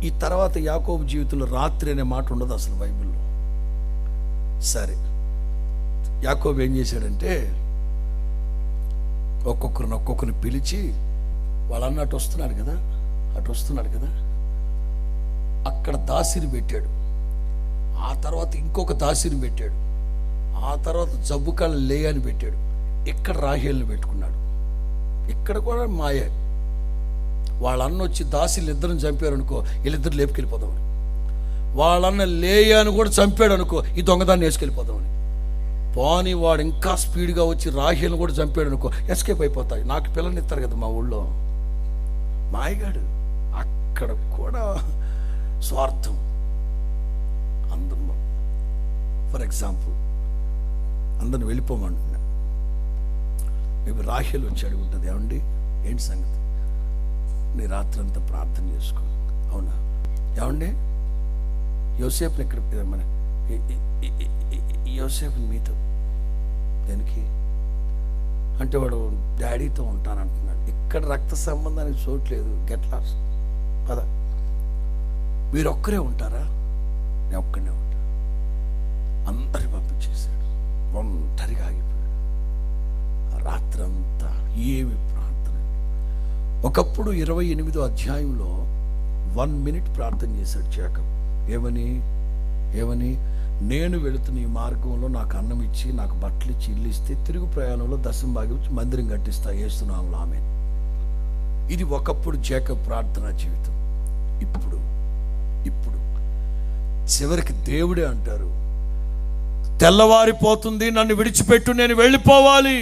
ఈ తర్వాత యాకోబు జీవితంలో రాత్రి అనే మాట ఉండదు అసలు బైబిల్లో. సరే, యాకోబు ఏం చేశాడంటే ఒక్కొక్కరిని పిలిచి, వాళ్ళన్న అటు వస్తున్నాడు కదా, అక్కడ దాసిని పెట్టాడు. ఆ తర్వాత ఇంకొక దాసిని పెట్టాడు. ఆ తర్వాత జబ్బు కళ్ళ లేయని పెట్టాడు. ఇక్కడ రాహేల్ని పెట్టుకున్నాడు. ఇక్కడ కూడా మాయే. వాళ్ళన్న వచ్చి దాసిలు ఇద్దరిని చంపారు అనుకో, వీళ్ళిద్దరు లేపుకెళ్ళిపోదామని. వాళ్ళన్న లేయాని కూడా చంపాడు అనుకో, ఈ దొంగదాన్ని వేసుకెళ్ళిపోదామని. పోనీ వాడు ఇంకా స్పీడ్గా వచ్చి రాహేల్ని కూడా చంపాడు అనుకో, ఎస్కేప్ అయిపోతాయి. నాకు పిల్లల్ని ఇస్తారు కదా మా ఊళ్ళో. మాయగాడు. అక్కడ కూడా స్వార్థం. అందరూ ఫర్ ఎగ్జాంపుల్ అందరిని వెళ్ళిపోమంటున్నా. మేబీ రాహేల్ వచ్చి అడుగుంటుంది, ఏమండి ఏంటి సంగతి, నీ రాత్రంతా ప్రార్థన చేసుకో. అవునా? ఏమండి యోసేపుని ఎక్కడ, మన యోసేపుని మీతో దేనికి అంటే, వాడు డాడీతో ఉంటానంటున్నాడు. ఇక్కడ రక్త సంబంధానికి చోట్లేదు. Get lost. పద. మీరు ఒక్కరే ఉంటారా? నేను ఒక్కడే ఉంటా. అందరి పంపించేశాడు. ఒంటరిగా ఆగిపోయాడు. ఆ రాత్రంతా ఏమి ప్రార్థన. ఒకప్పుడు 28వ అధ్యాయంలో 1 minute ప్రార్థన చేశాడు జేకబ్. ఏమని నేను వెళుతున్న ఈ మార్గంలో నాకు అన్నం ఇచ్చి, నాకు బట్టలు ఇచ్చి, ఇల్లు ఇస్తే, తిరుగు ప్రయాణంలో దశమ భాగం ఇచ్చి మందిరం కట్టిస్తా, యేసునామములో ఆమేన్. ఇది ఒకప్పుడు జేకబ్ ప్రార్థనా జీవితం. ఇప్పుడు చివరికి దేవుడే అంటారు, తెల్లవారిపోతుంది, నన్ను విడిచిపెట్టు, నేను వెళ్ళిపోవాలి.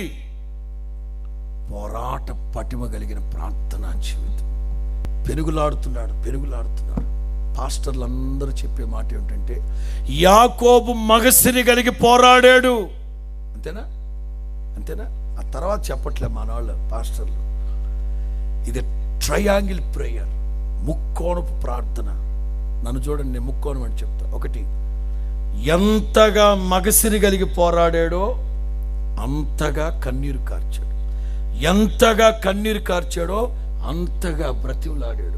పోరాట పటిమ కలిగిన ప్రార్థనా జీవితం. పెనుగులాడుతున్నాడు. పాస్టర్లు అందరూ చెప్పే మాట ఏమిటంటే, యాకోబు మగసిరి కలిగి పోరాడాడు. అంతేనా? ఆ తర్వాత చెప్పట్లే మనవాళ్ళు పాస్టర్లు. ఇది ట్రయాంగిల్ ప్రేయర్, ముక్కోణపు ప్రార్థన. నన్ను చూడండి, నేను ముక్కోణం అని చెప్తా. 1, ఎంతగా మగసిరి కలిగి పోరాడాడో అంతగా కన్నీరు కార్చాడు. ఎంతగా కన్నీరు కార్చాడో అంతగా బ్రతిమలాడాడు.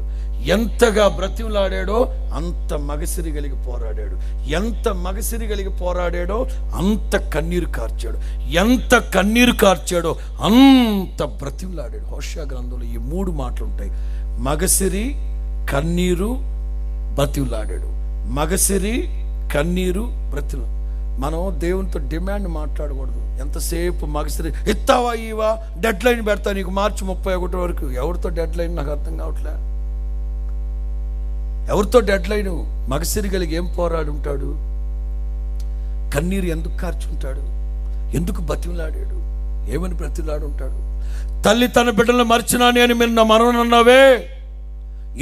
ఎంతగా బ్రతిమలాడాడో అంత మగసిరి కలిగి పోరాడాడు. ఎంత మగసిరి కలిగి పోరాడాడో అంత కన్నీరు కార్చాడు. ఎంత కన్నీరు కార్చాడో అంత బ్రతిమలాడాడు. హోషేయ గ్రంథంలో ఈ 3 మాటలు ఉంటాయి: మగసిరి, కన్నీరు, బ్రతిమలాడాడు. మగసిరి, కన్నీరు, బ్రతిమలు. మనం దేవునితో డిమాండ్ మాట్లాడకూడదు. ఎంతసేపు మగసిరి ఇస్తావా, ఇవా, డెడ్ లైన్ పెడతా నీకు మార్చి 31 వరకు. ఎవరితో డెడ్ లైన్ నాకు అర్థం కావట్లే. ఎవరితో డెడ్ లైన్? మగసిరి కలిగి ఏం పోరాడుంటాడు? కన్నీరు ఎందుకు కార్చుంటాడు? ఎందుకు బతిమలాడాడు? ఏమని బ్రతిమలాడుంటాడు? తల్లి తన బిడ్డలను మర్చినాని అని మీరు నా మనవనన్నావే.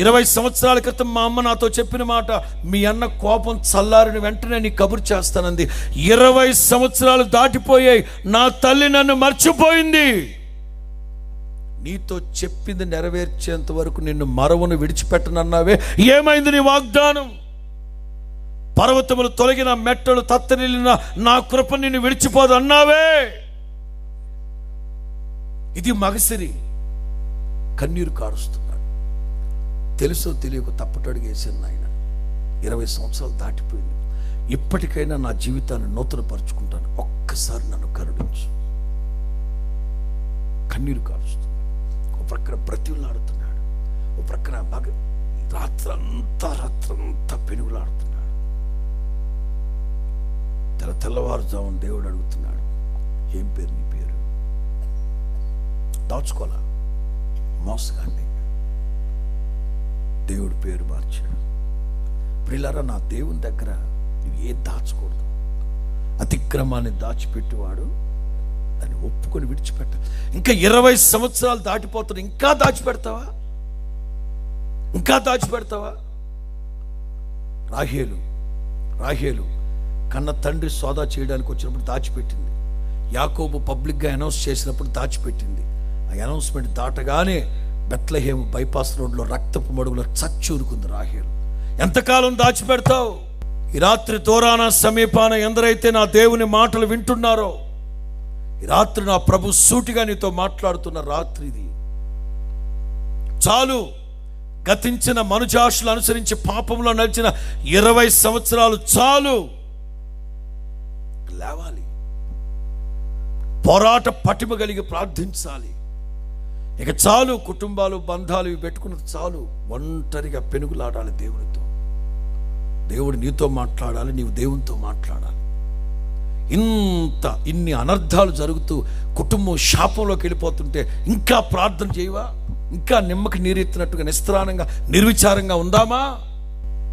20 సంవత్సరాల క్రితం మా అమ్మ నాతో చెప్పిన మాట, మీ అన్న కోపం చల్లారిన వెంటనే నీ కబురు చేస్తానంది. 20 సంవత్సరాలు దాటిపోయాయి, నా తల్లి నన్ను మర్చిపోయింది. నీతో చెప్పింది నెరవేర్చేంత వరకు నిన్ను మరవను విడిచిపెట్టనన్నావే. ఏమైంది నీ వాగ్దానం? పర్వతములు తొలగిన, మెట్టలు తత్తరిల్లిన నా కృప నిన్ను విడిచిపోదు అన్నావే. ఇది మగసిరి. కన్నీరు కారుస్తున్నాడు. తెలుసో తెలియక తప్పటడుగు వేసాను ఆయన. 20 సంవత్సరాలు దాటిపోయింది. ఇప్పటికైనా నా జీవితాన్ని నూతనపరుచుకుంటాను, ఒక్కసారి నన్ను కరుణించు. కన్నీరు కారుస్తున్నాడు. ఒక ప్రక్కన బ్రతిమలాడుతున్నాడు, ఒక ప్రక్కన రాత్రంతా పెనుగులాడుతున్నాడు. తెల్లవారుజామున దేవుడు అడుగుతున్నాడు, ఏం పేరు నీ పేరు? దాచుకోలా, మోసగాన్ని. దేవుడు పేరు మార్చాడు. ప్రియులారా, నా దేవుని దగ్గర నువ్వు ఏం దాచకూడదు. అతిక్రమాన్ని దాచిపెట్టేవాడు దాన్ని ఒప్పుకొని విడిచిపెట్ట. ఇంకా 20 సంవత్సరాలు దాటిపోతున్నా ఇంకా దాచిపెడతావా? ఇంకా దాచిపెడతావా? రాహేలు కన్న తండ్రి సోదా చేయడానికి వచ్చినప్పుడు దాచిపెట్టింది. యాకోబు పబ్లిక్గా అనౌన్స్ చేసినప్పుడు దాచిపెట్టింది. ఆ అనౌన్స్మెంట్ దాటగానే బెత్లెహేము బైపాస్ రోడ్లో రక్తపు మడుగులో చచ్చూరుకుంది రాహేలు. ఎంతకాలం దాచిపెడతావు? ఈ రాత్రి దూరాన సమీపాన ఎందరైతే నా దేవుని మాటలు వింటున్నారో, ఈ రాత్రి నా ప్రభు సూటిగా నీతో మాట్లాడుతున్న రాత్రి ఇది. చాలు. గతించిన మనుజాషులు అనుసరించి పాపంలో నడిచిన 20 సంవత్సరాలు చాలు. లేవాలి. పోరాట పటిమ కలిగి ప్రార్థించాలి. ఇక చాలు. కుటుంబాలు బంధాలు ఇవి పెట్టుకున్నది చాలు. ఒంటరిగా పెనుగులాడాలి దేవునితో. దేవుడు నీతో మాట్లాడాలి, నీవు దేవునితో మాట్లాడాలి. ఇన్ని అనర్థాలు జరుగుతూ కుటుంబం శాపంలోకి వెళ్ళిపోతుంటే ఇంకా ప్రార్థన చేయవా? ఇంకా నిమ్మకి నీరెత్తినట్టుగా నిస్త్రానంగా నిర్విచారంగా ఉందామా?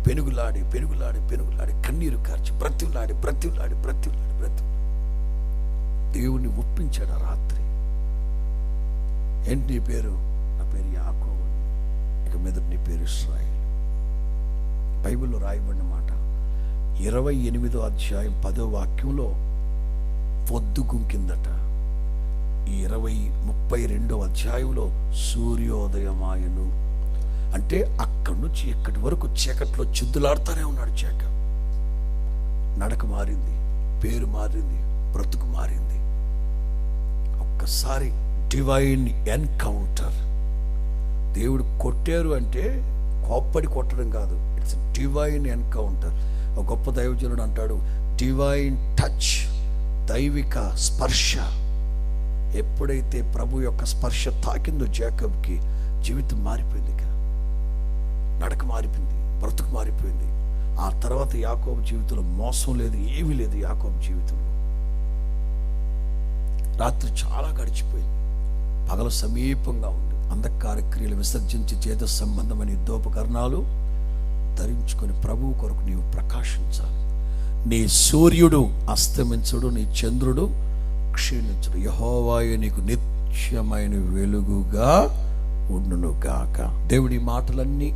పెనుగులాడి కన్నీరు కార్చి బ్రతిలాడి దేవుణ్ణి ఒప్పించాడు ఆ రాత్రి. ఏంటి నీ పేరు? నా పేరు యాకోబు. ఇక మీద నీ పేరు ఇశ్రాయేలు. బైబిల్లో రాయబడిన మాట 28వ అధ్యాయం 10వ వాక్యంలో పొద్దుగుంకిందట. ఈ 32వ అధ్యాయంలో సూర్యోదయమాయను. అంటే అక్కడి నుంచి ఇక్కడి వరకు చీకట్లో చుద్దులాడుతూనే ఉన్నాడు జేకబ్. నడక మారింది, పేరు మారింది, బ్రతుకు మారింది. ఒక్కసారి డివైన్ ఎన్కౌంటర్. దేవుడు కొట్టారు అంటే కోప్పడి కొట్టడం కాదు, ఇట్స్ డివైన్ ఎన్కౌంటర్. ఒక గొప్ప దైవజనుడు అంటాడు, డివైన్ టచ్, దైవిక స్పర్శ. ఎప్పుడైతే ప్రభు యొక్క స్పర్శ తాకిందో జేకబ్కి, జీవితం మారిపోయింది. ఇక నడక మారిపోయింది, బ్రతుకు మారిపోయింది. ఆ తర్వాత యాకోబు జీవితంలో మోసం లేదు, ఏమీ లేదు. యాకోబు జీవితంలో రాత్రి చాలా గడిచిపోయింది, పగలు సమీపంగా ఉంది. అంధకార క్రియలు విసర్జించి చేత సంబంధమైన యుద్ధోపకరణాలు ధరించుకొని ప్రభువు కొరకు నీవు ప్రకాశించాలి. నీ సూర్యుడు అస్తమించుడు, నీ చంద్రుడు క్షీణించుడు. యెహోవాయే నీకు నిత్యమైన వెలుగుగా ఉండును గాక. దేవుడి మాటలన్నీ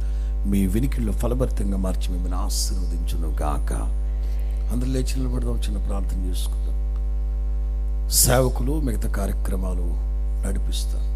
మీ వినికిల్లో ఫలభరితంగా మార్చి మిమ్మల్ని ఆశీర్వదించును గాక. అందరూ లేచి నిలబడదాం, చిన్న ప్రార్థన చేసుకుందాం. సేవకులు మిగతా కార్యక్రమాలు నడిపిస్తారు.